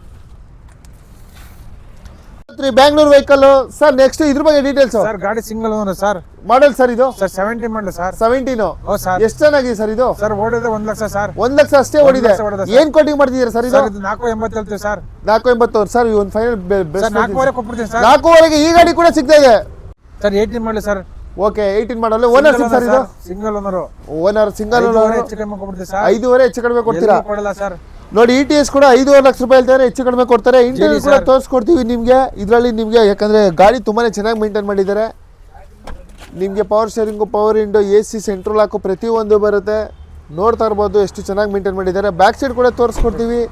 [SPEAKER 2] Bangalore vehicle sir. Next ಇದ್ರ ಬಗ್ಗೆ ಡೀಟೇಲ್ಸ್
[SPEAKER 1] ಸರ್. ಗಾಡಿ single owner sir.
[SPEAKER 2] Model sir ಇದು?
[SPEAKER 1] Sir 17 model sir.
[SPEAKER 2] 17
[SPEAKER 1] ಓ ಸರ್.
[SPEAKER 2] ಎಷ್ಟು ಚೆನ್ನಾಗಿದೆ ಸರ್ ಇದು?
[SPEAKER 1] ಸರ್ ಓಡಿದೆ 1 ಲಕ್ಷ ಸರ್.
[SPEAKER 2] 1 ಲಕ್ಷ ಅಷ್ಟೇ ಓಡಿದೆ. ಏನ್ ಕೋಟಿಂಗ್ ಮಾಡ್ತಿದ್ದೀರಾ ಸರ್ ಇದು?
[SPEAKER 1] ಸರ್ ಇದು 4.80 ಹೇಳ್ತೀವಿ ಸರ್.
[SPEAKER 2] 4.80 ಸರ್. ಒಂದು ಫೈನಲ್
[SPEAKER 1] ಸರ್ 4.5 ಕೊಟ್ಬಿಡ್ತೀವಿ ಸರ್.
[SPEAKER 2] 4.5 ಈ ಗಾಡಿ ಕೂಡ ಸಿಗ್ತಾ ಇದೆ
[SPEAKER 1] ಸರ್. 18 model sir.
[SPEAKER 2] ಓಕೆ. 18 ಮಾಡಲ್. ಓನರ್ಶಿಪ್ ಸರ್ ಇದು?
[SPEAKER 1] Single owner.
[SPEAKER 2] Owner single owner.
[SPEAKER 1] ಹೆಚ್ಚು ಕಮ್ಮಿ ಕೊಟ್ಬಿಡ್ತೀವಿ ಸರ್.
[SPEAKER 2] 5.5 ಹೆಚ್ಚು ಕಡಿಮೆ ಕೊಡ್ತೀರಾ?
[SPEAKER 1] ಕೊಡಲ್ಲ ಸರ್.
[SPEAKER 2] ನೋಡಿ ETS ಕೂಡ 5.5 ಲಕ್ಷ ರೂಪಾಯಿ ಹೇಳ್ತಾರೆ. ಹೆಚ್ಚು ಕಡಿಮೆ ಕೊಡ್ತಾರೆ. ಇಂಟೀರಿಯರ್ ಕೂಡ ತೋರಿಸ್ಕೊಡ್ತೀವಿ ನಿಮಗೆ ಇದರಲ್ಲಿ ನಿಮಗೆ. ಯಾಕಂದ್ರೆ ಗಾಡಿ ತುಂಬಾನೇ ಚೆನ್ನಾಗಿ ಮೇಂಟೈನ್ ಮಾಡಿದ್ದಾರೆ. ನಿಮಗೆ power steering, power window, AC, central lock ಪ್ರತಿಯೊಂದು ಬರುತ್ತೆ. ನೋಡ್ತಾ ಇರ್ಬೋದು ಎಷ್ಟು ಚೆನ್ನಾಗಿ ಮೇಂಟೈನ್ ಮಾಡಿದ್ದಾರೆ. ಬ್ಯಾಕ್ ಸೈಡ್ ಕೂಡ ತೋರಿಸ್ಕೊಡ್ತೀವಿ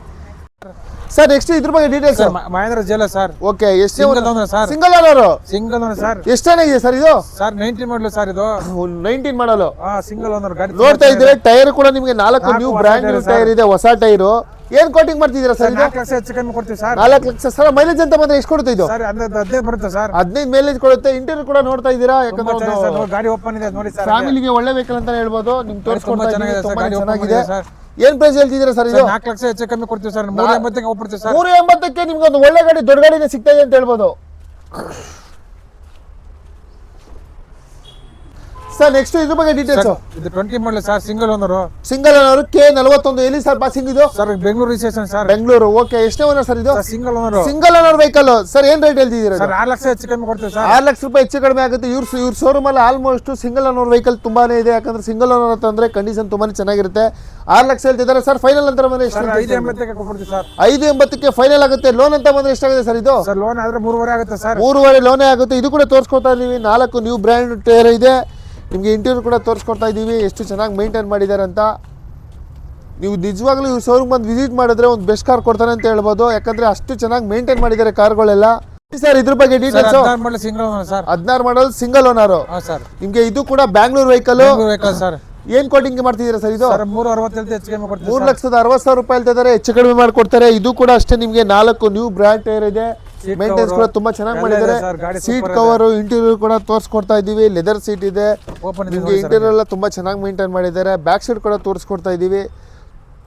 [SPEAKER 2] ಸರ್. ನೆಕ್ಸ್ಟ್ ಇದ್ರ ಬಗ್ಗೆ ಡೀಟೇಲ್ಸ್.
[SPEAKER 1] ಮಹೇಂದ್ರ ಜೇಲ ಸರ್.
[SPEAKER 2] ಓಕೆ. ಎಷ್ಟು
[SPEAKER 1] single owner sir.
[SPEAKER 2] Single owner.
[SPEAKER 1] Single owner sir.
[SPEAKER 2] ಎಷ್ಟು ಚೆನ್ನಾಗಿದೆ ಸರ್ ಇದು?
[SPEAKER 1] ಸರ್ 19 ಮಾಡಲು ಸರ್ ಇದು.
[SPEAKER 2] 19 ಮಾಡಲು.
[SPEAKER 1] ಸಿಂಗಲ್ ಓನರ್ ಗಾಡಿ
[SPEAKER 2] ನೋಡ್ತಾ ಇದ್ರೆ ಟೈರ್ ಕೂಡ ನಿಮಗೆ 4 ನ್ಯೂ ಬ್ರ್ಯಾಂಡ್ ನ್ಯೂ ಟೈರ್ ಇದೆ, ಹೊಸ ಟೈರು. ಏನ್ ಕೋಟಿಂಗ್ ಮಾಡ್ತಿದ್ದೀರಾ ಸರ್ ಇದು?
[SPEAKER 1] 4 ಲಕ್ಷ ಹೆಚ್ಚು ಕಮ್ಮಿ ಕೊಡ್ತೀವಿ ಸರ್.
[SPEAKER 2] 4 ಲಕ್ಷ ಸರ್. ಮೈಲೇಜ್ ಅಂತ ಬಂದ್ರೆ ಎಷ್ಟು ಕೊಡುತ್ತೆ ಇದು?
[SPEAKER 1] ಸರ್ 15 ಬರುತ್ತೆ ಸರ್.
[SPEAKER 2] 15 ಮೈಲೇಜ್ ಕೊಡುತ್ತೆ. ಇಂಟೀರಿಯರ್ ಕೂಡ ನೋಡ್ತಾ ಇದ್ದೀರಾ. ಯಾಕಂದ್ರೆ
[SPEAKER 1] ಗಾಡಿ ಓಪನ್ ಇದೆ ನೋಡಿ ಸರ್.
[SPEAKER 2] ಫ್ಯಾಮಿಲಿಗೆ ಒಳ್ಳೆ ವೆಹಿಕಲ್ ಅಂತ ಹೇಳ್ಬೋದು. ನಿಮ್ಗೆ ತೋರಿಸ್ಕೊಡ್ತಾ ಇದ್ದೀವಿ. ತುಂಬಾ ಚೆನ್ನಾಗಿದೆ
[SPEAKER 1] ಸರ್.
[SPEAKER 2] ಏನ್ ಪ್ರೈಸ್ ಹೇಳ್ತಿದ್ದೀರಾ ಸರ್ ಇದು?
[SPEAKER 1] 4 ಲಕ್ಷ ಹೆಚ್ಚು ಕಮ್ಮಿ ಕೊಡ್ತೀವಿ ಸರ್. 380 ಹೋಗ್ಬಿಡ್ತೀವಿ ಸರ್.
[SPEAKER 2] 380 ನಿಮ್ಗೆ ಒಂದು ಒಳ್ಳೆ ಗಾಡಿ, ದೊಡ್ಡ ಗಾಡಿನೇ ಸಿಗ್ತಾ ಇದೆ ಅಂತ ಹೇಳ್ಬೋದು ಸರ್. ನೆಕ್ಸ್ಟ್ ಇದ್ರ ಬಗ್ಗೆ ಡೀಟೇಲ್ಸ್.
[SPEAKER 1] ಇದು 20 model sir. Single owner.
[SPEAKER 2] Single owner. K41 ಎಲ್ಲಿ ಸರ್ ಪಾಸಿಂಗ್ ಇದು?
[SPEAKER 1] Sir Bengaluru registration sir.
[SPEAKER 2] Bengaluru. Okay. ಎಷ್ಟೇ ಓನರ್ ಸರ್ ಇದು?
[SPEAKER 1] Single owner.
[SPEAKER 2] Single owner vehicle sir. ಏನ್ ರೇಟ್ ಹೇಳ್ತಿದ್ದೀರಾ
[SPEAKER 1] ಸರ್? 6 ಲಕ್ಷ ಹೆಚ್ಚು ಕಮ್ಮಿ ಕೊಡ್ತೀವಿ ಸರ್.
[SPEAKER 2] 6 ಲಕ್ಷ ರೂಪಾಯಿ ಹೆಚ್ಚು ಕಡಿಮೆ ಆಗುತ್ತೆ. ಇವ್ರ ಶೋರೂಮ್ ಅಲ್ಲಿ ಆಲ್ಮೋಸ್ಟ್ ಸಿಂಗಲ್ ಓನರ್ ವೆಹಿಕಲ್ ತುಂಬಾನೇ ಇದೆ. ಯಾಕಂದ್ರೆ ಸಿಂಗಲ್ ಓನರ್ ಅಂತಂದ್ರೆ ಕಂಡೀಷನ್ ತುಂಬಾನೇ ಚೆನ್ನಾಗಿರುತ್ತೆ. 6 ಲಕ್ಷ ಹೇಳ್ತಿದ್ದಾರೆ ಸರ್. ಫೈನಲ್ ಅಂತ ಬಂದ್ರೆ ಎಷ್ಟು?
[SPEAKER 1] 580 ಕೊಟ್ಬಿಡ್ತೀವಿ ಸರ್.
[SPEAKER 2] 580 ಫೈನಲ್ ಆಗುತ್ತೆ. ಲೋನ್ ಅಂತ ಬಂದ್ರೆ ಎಷ್ಟಾಗುತ್ತೆ ಸರ್ ಇದು?
[SPEAKER 1] ಸರ್ ಲೋನ್ ಆದ್ರೆ 3.5 ಆಗುತ್ತೆ ಸರ್.
[SPEAKER 2] 3.5 ಲೋನೇ ಆಗುತ್ತೆ. ಇದು ಕೂಡ ತೋರಿಸ್ಕೊಡ್ತಾ ಇದೀವಿ. 4 ನ್ಯೂ ಬ್ರ್ಯಾಂಡ್ ಟೈರ್ ಇದೆ. ನಿಮಗೆ ಇಂಟೀರಿಯರ್ ಕೂಡ ತೋರಿಸ್ಕೊಡ್ತಾ ಇದ್ದೀವಿ ಎಷ್ಟು ಚೆನ್ನಾಗಿ ಮೇಂಟೈನ್ ಮಾಡಿದ್ದಾರೆ ಅಂತ. ನೀವು ನಿಜವಾಗ್ಲೂ ಇವ್ರ ಶೋರೂಮ್ ಬಂದು ವಿಸಿಟ್ ಮಾಡಿದ್ರೆ ಒಂದು ಬೆಸ್ಟ್ ಕಾರ್ ಕೊಡ್ತಾರೆ ಅಂತ ಹೇಳ್ಬೋದು. ಯಾಕಂದ್ರೆ ಅಷ್ಟು ಚೆನ್ನಾಗಿ ಮೇಂಟೈನ್ ಮಾಡಿದ್ದಾರೆ ಕಾರ್ಗಳೆಲ್ಲ. ಸರ್ ಇದ್ರ ಬಗ್ಗೆ ಡೀಟೇಲ್ಸ್.
[SPEAKER 1] 16 ಮಾಡಲ್ ಸಿಂಗಲ್ ಓನರ್ ಸರ್.
[SPEAKER 2] 16 ಮಾಡಲ್ ಸಿಂಗಲ್ ಓನರ್.
[SPEAKER 1] ಸರ್
[SPEAKER 2] ನಿಮಗೆ ಇದು ಕೂಡ ಬ್ಯಾಂಗ್ಳೂರ್ ವೆಹಿಕಲ್
[SPEAKER 1] ಸರ್.
[SPEAKER 2] ಏನು ಕೋಟಿಂಗ್ ಮಾಡ್ತಿದ್ದೀರಾ ಸರ್ ಇದು?
[SPEAKER 1] ಸರ್ 360 ಹೆಚ್ಚು ಕಮ್ಮಿ ಕೊಡ್ತೀವಿ.
[SPEAKER 2] 3,60,000 ರೂಪಾಯಿ ಹೇಳ್ತಿದ್ದಾರೆ, ಹೆಚ್ಚು ಕಡಿಮೆ ಮಾಡಿಕೊಡ್ತಾರೆ. ಇದು ಕೂಡ ಅಷ್ಟೇ ನಿಮಗೆ 4 ನ್ಯೂ ಬ್ರ್ಯಾಂಡ್ ಟೈರ್ ಇದೆ. ಮೇಂಟೆನೆನ್ಸ್ ಕೂಡ ತುಂಬಾ ಚೆನ್ನಾಗಿ ಮಾಡಿದ್ದಾರೆ. ಸೀಟ್ ಕವರ್ ಇಂಟೀರಿಯರ್ ಕೂಡ ತೋರಿಸ್ಕೊಡ್ತಾ ಇದೀವಿ. ಲೆದರ್ ಸೀಟ್ ಇದೆ ನಿಮಗೆ. ಇಂಟೀರಿಯರ್ ಎಲ್ಲ ತುಂಬಾ ಚೆನ್ನಾಗಿ ಮೇಂಟೈನ್ ಮಾಡಿದ್ದಾರೆ. ಬ್ಯಾಕ್ ಸೈಡ್ ಕೂಡ ತೋರಿಸ್ಕೊಡ್ತಾ ಇದೀವಿ.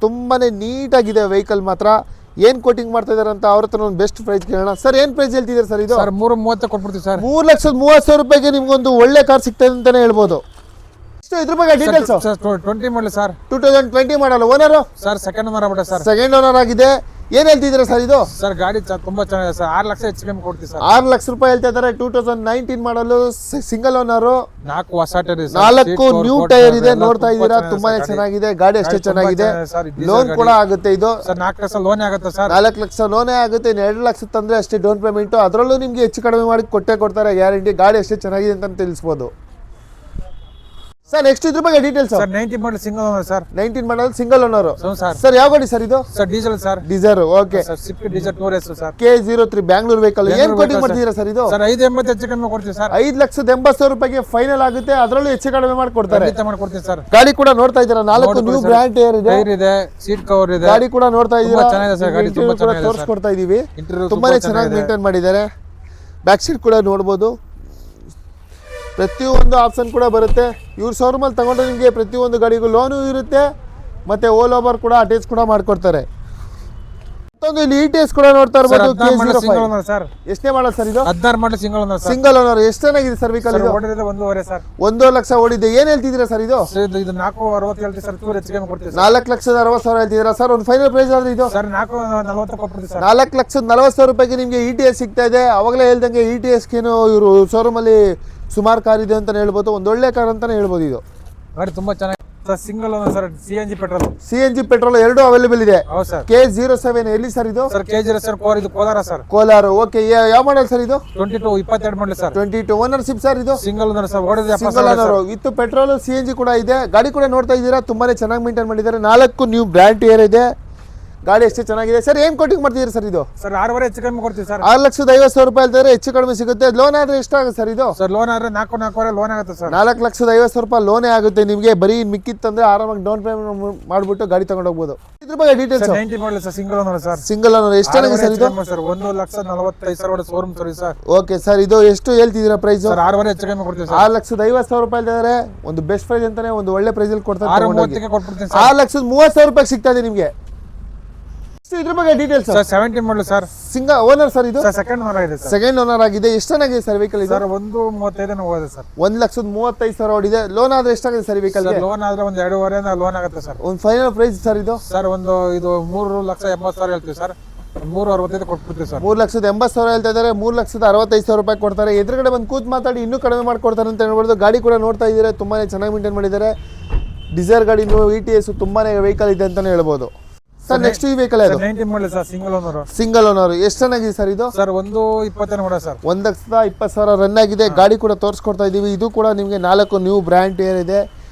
[SPEAKER 2] ತುಂಬಾನೇ ನೀಟಾಗಿದೆ ವೆಹಿಕಲ್ ಮಾತ್ರ. ಏನ್ ಕೋಟಿಂಗ್ ಮಾಡ್ತಾ ಇದಾರೆ ಅಂತ ಅವ್ರ ಹತ್ರ ಒಂದು ಬೆಸ್ಟ್ ಪ್ರೈಸ್ ಕೇಳೋಣ. ಸರ್ ಏನ್ ಪ್ರೈಸ್ ಹೇಳ್ತಿದ್ದಾರೆ ಸರ್ ಇದು?
[SPEAKER 1] ಸರ್ 330 ಕೊಟ್ಬಿಡ್ತೀವಿ ಸರ್.
[SPEAKER 2] 3,30,000 ರೂಪಾಯಿಗೆ ನಿಮ್ಗೊಂದು ಒಳ್ಳೆ ಕಾರ್ ಸಿಗ್ತದೆ ಅಂತಾನೆ ಹೇಳ್ಬೋದು. ಇದ್ರ ಬಗ್ಗೆ details?
[SPEAKER 1] 20 model sir.
[SPEAKER 2] 2020 model. Owner
[SPEAKER 1] sir second owner ಆಗ್ಬಿಟ್ಟೆ ಸರ್.
[SPEAKER 2] ಸೆಕೆಂಡ್ ಓನರ್ ಆಗಿದೆ. ಏನ್ ಹೇಳ್ತಿದ್ದೀರಾ ಸರ್ ಇದು?
[SPEAKER 1] ಸರ್ ಗಾಡಿ ತುಂಬಾ ಚೆನ್ನಾಗಿದೆ ಸರ್. 6 ಲಕ್ಷ ಹೆಚ್ಚು ಕಮ್ಮಿ ಕೊಡ್ತೀವಿ ಸರ್.
[SPEAKER 2] 6 ಲಕ್ಷ ರೂಪಾಯಿ ಹೇಳ್ತಾ ಇದ್ದಾರೆ. 2019 ಮಾಡಲು, ಸಿಂಗಲ್ ಓನರ್,
[SPEAKER 1] 4 ಹೊಸ ಟೈರ್ ಇದೆ,
[SPEAKER 2] 4 ನ್ಯೂ ಟೈರ್ ಇದೆ. ನೋಡ್ತಾ ಇದ್ದೀರಾ, ತುಂಬಾನೇ ಚೆನ್ನಾಗಿದೆ ಗಾಡಿ. ಅಷ್ಟೇ ಚೆನ್ನಾಗಿದೆ. ಲೋನ್ ಕೂಡ ಆಗುತ್ತೆ ಇದು.
[SPEAKER 1] ಸರ್ 4 ಲಕ್ಷ ಲೋನ್ ಆಗುತ್ತೆ ಸರ್.
[SPEAKER 2] 4 ಲಕ್ಷ ಲೋನೇ ಆಗುತ್ತೆ. 2 ಲಕ್ಷ ತಂದ್ರೆ ಅಷ್ಟೇ ಡೌನ್ ಪೇಮೆಂಟ್. ಅದರಲ್ಲೂ ನಿಮ್ಗೆ ಹೆಚ್ಚು ಕಡಿಮೆ ಮಾಡಿ ಕೊಡ್ತಾರೆ ಗ್ಯಾರಂಟಿ. ಗಾಡಿ ಅಷ್ಟೇ ಚೆನ್ನಾಗಿದೆ ಅಂತ ತಿಳಿಸ್ಬೋದು ಸರ್. ನೆಕ್ಸ್ಟ್ ಇದ್ರ ಬಗ್ಗೆ details?
[SPEAKER 1] Sir 19 model single owner sir.
[SPEAKER 2] 19 model single owner
[SPEAKER 1] sir.
[SPEAKER 2] Sir ಯಾವ ಗಾಡಿ ಸರ್ ಇದು?
[SPEAKER 1] Sir diesel sir.
[SPEAKER 2] Diesel. Okay
[SPEAKER 1] sir Swift diesel 2S sir.
[SPEAKER 2] K03 Bangalore vehicle. ಏನ್ ಕೋಟಿಂಗ್ ಮಾಡ್ತಿದ್ದೀರಾ ಸರ್ ಇದು?
[SPEAKER 1] ಸರ್ 580 ಹೆಚ್ಚು ಕಮ್ಮಿ ಕೊಡ್ತೀವಿ ಸರ್.
[SPEAKER 2] 5,80,000 ರೂಪಾಯಿಗೆ ಫೈನಲ್ ಆಗುತ್ತೆ. ಅದರಲ್ಲೂ ಹೆಚ್ಚು ಕಡಿಮೆ ಮಾಡ್ಕೊಡ್ತಾರೆ.
[SPEAKER 1] ಮಾಡ್ಕೊಡ್ತೀವಿ ಸರ್.
[SPEAKER 2] ಗಾಡಿ ಕೂಡ ನೋಡ್ತಾ ಇದ್ದೀರಾ, 4 ನ್ಯೂ ಬ್ರ್ಯಾಂಡ್ ಟೈರ್ ಇದೆ.
[SPEAKER 1] ಟೈರ್ ಇದೆ, ಸೀಟ್ ಕವರ್ ಇದೆ.
[SPEAKER 2] ಗಾಡಿ ಕೂಡ ನೋಡ್ತಾ ಇದ್ದೀರಾ,
[SPEAKER 1] ಚೆನ್ನಾಗಿದೆ ಸರ್. ಗಾಡಿ ತುಂಬಾ ಚೆನ್ನಾಗಿದೆ.
[SPEAKER 2] ತೋರಿಸ್ಕೊಡ್ತಾ ಇದೀವಿ.
[SPEAKER 1] ಇಂಟೀರಿಯರ್
[SPEAKER 2] ತುಂಬಾನೇ ಚೆನ್ನಾಗಿ ಮೇಂಟೈನ್ ಮಾಡಿದ್ದಾರೆ. ಬ್ಯಾಕ್ ಸೀಟ್ ಕೂಡ ನೋಡ್ಬೋದು. ಪ್ರತಿಯೊಂದು ಆಪ್ಷನ್ ಕೂಡ ಬರುತ್ತೆ. ಇವ್ರ ಶೋರೂಮಲ್ಲಿ ತಗೊಂಡ್ರೆ ನಿಮಗೆ ಪ್ರತಿಯೊಂದು ಗಾಡಿಗೂ ಲೋನು ಇರುತ್ತೆ, ಮತ್ತೆ ಓಲ್ ಓವರ್ ಕೂಡ ಅಟ್ಯಾಚ್ ಕೂಡ ಮಾಡ್ಕೊಡ್ತಾರೆ. ಮತ್ತೊಂದು ಇಲ್ಲಿ ETS ಕೂಡ ನೋಡ್ತಾ ಇರ್ಬೋದು. ಎಷ್ಟೇ ಮಾಡಲ್ ಸರ್ ಇದು?
[SPEAKER 1] 16 ಮಾಡಲ್ single owner sir.
[SPEAKER 2] Single owner. ಎಷ್ಟು ಚೆನ್ನಾಗಿದೆ ಸರ್ ವೆಹಿಕಲ್ ಇದು?
[SPEAKER 1] ಓಡಿದೆ 1.5 ಸರ್.
[SPEAKER 2] 1 ಲಕ್ಷ ಓಡಿದೆ. ಏನ್ ಹೇಳ್ತಿದ್ದೀರಾ ಸರ್ ಇದು?
[SPEAKER 1] ಇದು 460 ಹೇಳ್ತೀವಿ ಸರ್. ಚೂರು ಹೆಚ್ಚು ಕಮ್ಮಿ ಕೊಡ್ತೀವಿ ಸರ್.
[SPEAKER 2] 4,60,000 ಹೇಳ್ತಿದ್ದೀರಾ ಸರ್. ಒಂದು ಫೈನಲ್ ಪ್ರೈಸ್ ಆದ್ರೆ ಇದು?
[SPEAKER 1] Sir 440 ಕೊಟ್ಬಿಡ್ತೀವಿ sir.
[SPEAKER 2] 4,40,000 ರೂಪಾಯಿಗೆ ನಿಮಗೆ ETS ಸಿಗ್ತಾ ಇದೆ. ಅವಾಗಲೇ ಹೇಳ್ದಂಗೆ ETSಗೇನು ಇವರು ಶೋರೂಮಲ್ಲಿ ಸುಮಾರು ಕಾರ್ ಇದೆ ಅಂತಾನೆ ಹೇಳ್ಬೋದು. ಒಂದು ಒಳ್ಳೆ ಕಾರ್ ಅಂತಾನೆ ಹೇಳ್ಬೋದು ಇದು.
[SPEAKER 1] ಗಾಡಿ ತುಂಬಾ ಚೆನ್ನಾಗಿದೆ sir. Single owner sir. CNG petrol.
[SPEAKER 2] CNG petrol ಎರಡು ಅವೈಲೇಬಲ್ ಇದೆ.
[SPEAKER 1] ಹೌದು ಸರ್.
[SPEAKER 2] K07 ಎಲ್ಲಿ ಸರ್ ಇದು?
[SPEAKER 1] Sir K0 sir. ಇದು ಕೋಲಾರ ಸರ್.
[SPEAKER 2] ಕೋಲಾರ. ಓಕೆ. ಯಾವ ಮಾಡಲ್ ಸರ್ ಇದು?
[SPEAKER 1] 22 ಮಾಡಲ್ ಸರ್.
[SPEAKER 2] 22 ಓನರ್ಶಿಪ್ ಸರ್ ಇದು?
[SPEAKER 1] Single owner sir. ಓಡಿದೆ
[SPEAKER 2] single owner with petrol. CNG ಕೂಡ ಇದೆ. ಗಾಡಿ ಕೂಡ ನೋಡ್ತಾ ಇದ್ದೀರಾ, ತುಂಬಾನೇ ಚೆನ್ನಾಗಿ ಮೇಂಟೈನ್ ಮಾಡಿದ್ದಾರೆ. 4 ನ್ಯೂ ಬ್ರ್ಯಾಂಡ್ ಟೈರ್ ಇದೆ. ಗಾಡಿ ಅಷ್ಟೇ ಚೆನ್ನಾಗಿದೆ ಸರ್. ಏನ್ ಕೋಟಿಂಗ್ ಮಾಡ್ತಿದ್ದೀರಾ ಸರ್ ಇದು?
[SPEAKER 1] ಸರ್ 6.5 ಹೆಚ್ಚು ಕಮ್ಮಿ ಕೊಡ್ತೀವಿ ಸರ್.
[SPEAKER 2] 6,50,000 ರೂಪಾಯಿ ಹೇಳ್ತಾರೆ. ಹೆಚ್ಚು ಕಡಿಮೆ ಸಿಗುತ್ತೆ. ಲೋನ್ ಆದ್ರೆ ಎಷ್ಟಾಗುತ್ತೆ ಸರ್ ಇದು?
[SPEAKER 1] ಸರ್ ಲೋನ್ ಆದ್ರೆ 4.25 ಲೋನ್ ಆಗುತ್ತೆ ಸರ್.
[SPEAKER 2] 4,50,000 ರೂಪಾಯಿ ಲೋನೇ ಆಗುತ್ತೆ ನಿಮಗೆ. ಬರೀ ಮಿಕ್ಕಿತ್ತಂದ್ರೆ ಆರಾಮಾಗಿ ಡೌನ್ ಪೇಮೆಂಟ್ ಮಾಡ್ಬಿಟ್ಟು ಗಾಡಿ ತಗೊಂಡು ಹೋಗ್ಬೋದು. ಇದ್ರ ಬಗ್ಗೆ ಡೀಟೇಲ್ಸ್?
[SPEAKER 1] 90 ಮಾಡಲ್ sir. Single owner sir.
[SPEAKER 2] Single owner. ಎಷ್ಟು ಚೆನ್ನಾಗಿದೆ ಸರ್ ಇದು?
[SPEAKER 1] Sir 1,45,000 showroom service sir.
[SPEAKER 2] Okay sir. ಇದು ಎಷ್ಟು ಹೇಳ್ತಿದ್ದೀರಾ ಪ್ರೈಸ್?
[SPEAKER 1] ಸರ್ 6.5 ಹೆಚ್ಚು ಕಮ್ಮಿ ಕೊಡ್ತೀವಿ ಸರ್.
[SPEAKER 2] 6,50,000 ರೂಪಾಯಿ ಹೇಳ್ತಿದ್ದಾರೆ. ಒಂದು ಬೆಸ್ಟ್ ಪ್ರೈಸ್ ಅಂತಾನೆ, ಒಂದು ಒಳ್ಳೆ ಪ್ರೈಸ್ ಅಲ್ಲಿ ಕೊಡ್ತಾರೆ.
[SPEAKER 1] 6.30 ಕೊಟ್ಬಿಡ್ತೀನಿ ಸರ್.
[SPEAKER 2] 6,30,000 ರೂಪಾಯಿ ಸಿಗ್ತಾ ಇದೆ ನಿಮಗೆ. ಇದ್ರ ಬಗ್ಗೆ ಡೀಟೇಲ್ಸ್?
[SPEAKER 1] ಸರ್ 70 ಮಾಡಲ್ ಸರ್.
[SPEAKER 2] ಸಿಂಗಲ್ ಓನರ್ ಸರ್ ಇದು?
[SPEAKER 1] ಸರ್ ಸೆಕೆಂಡ್ ಓನರ್ ಆಗಿದೆ ಸರ್.
[SPEAKER 2] ಸೆಕೆಂಡ್ ಓನರ್ ಆಗಿದೆ. ಎಷ್ಟು ಚೆನ್ನಾಗಿದೆ ಸರ್ ವೆಹಿಕಲ್ ಇದು?
[SPEAKER 1] ಸರ್ 1.35 ಹೋಗಿದೆ ಸರ್.
[SPEAKER 2] 1,35,000 ಓಡಿದೆ. ಲೋನ್ ಆದ್ರೆ ಎಷ್ಟಾಗಿದೆ ಸರ್ ವೆಹಿಕಲ್?
[SPEAKER 1] ಲೋನ್ ಆದ್ರೆ 2.5 ಲೋನ್ ಆಗುತ್ತೆ ಸರ್.
[SPEAKER 2] ಒಂದು ಫೈನಲ್ ಪ್ರೈಸ್ ಸರ್ ಇದು?
[SPEAKER 1] ಸರ್ ಇದು 3,80,000 ಹೇಳ್ತೀವಿ ಸರ್. 3.65 ಕೊಟ್ಬಿಡ್ತೀವಿ ಸರ್.
[SPEAKER 2] 3,80,000 ಹೇಳ್ತಾ ಇದ್ದಾರೆ. 3,65,000 ರೂಪಾಯಿ ಕೊಡ್ತಾರೆ. ಎದುರುಗಡೆ ಬಂದು ಕೂತ್ ಮಾತಾಡಿ ಇನ್ನೂ ಕಡಿಮೆ ಮಾಡ್ಕೊಡ್ತಾರೆ ಅಂತ ಹೇಳ್ಬೋದು. ಗಾಡಿ ಕೂಡ ನೋಡ್ತಾ ಇದ್ದಾರೆ, ತುಂಬಾನೇ ಚೆನ್ನಾಗಿ ಮೇಂಟೈನ್ ಮಾಡಿದ್ದಾರೆ. ಡಿಸೈರ್ ಗಾಡಿ ETS ತುಂಬಾನೇ ವೆಹಿಕಲ್ ಇದೆ ಅಂತಾನೆ ಹೇಳ್ಬೋದು ಸರ್. ನೆಕ್ಸ್ಟ್ ಈ ವೆಹಿಕಲ್ ಅದು
[SPEAKER 1] 90 ಮಾಡಲ್ sir. Single owner.
[SPEAKER 2] Single owner. ಎಷ್ಟು ಚೆನ್ನಾಗಿದೆ ಸರ್ ಇದು?
[SPEAKER 1] ಸರ್ 1.20 ನೋಡ ಸರ್.
[SPEAKER 2] 1,20,000 ರನ್ ಆಗಿದೆ. ಗಾಡಿ ಕೂಡ ತೋರಿಸ್ಕೊಡ್ತಾ ಇದೀವಿ. ಇದು ಕೂಡ ನಿಮಗೆ 4 ನ್ಯೂ ಬ್ರ್ಯಾಂಡ್ ಟೈರ್ ಇದೆ.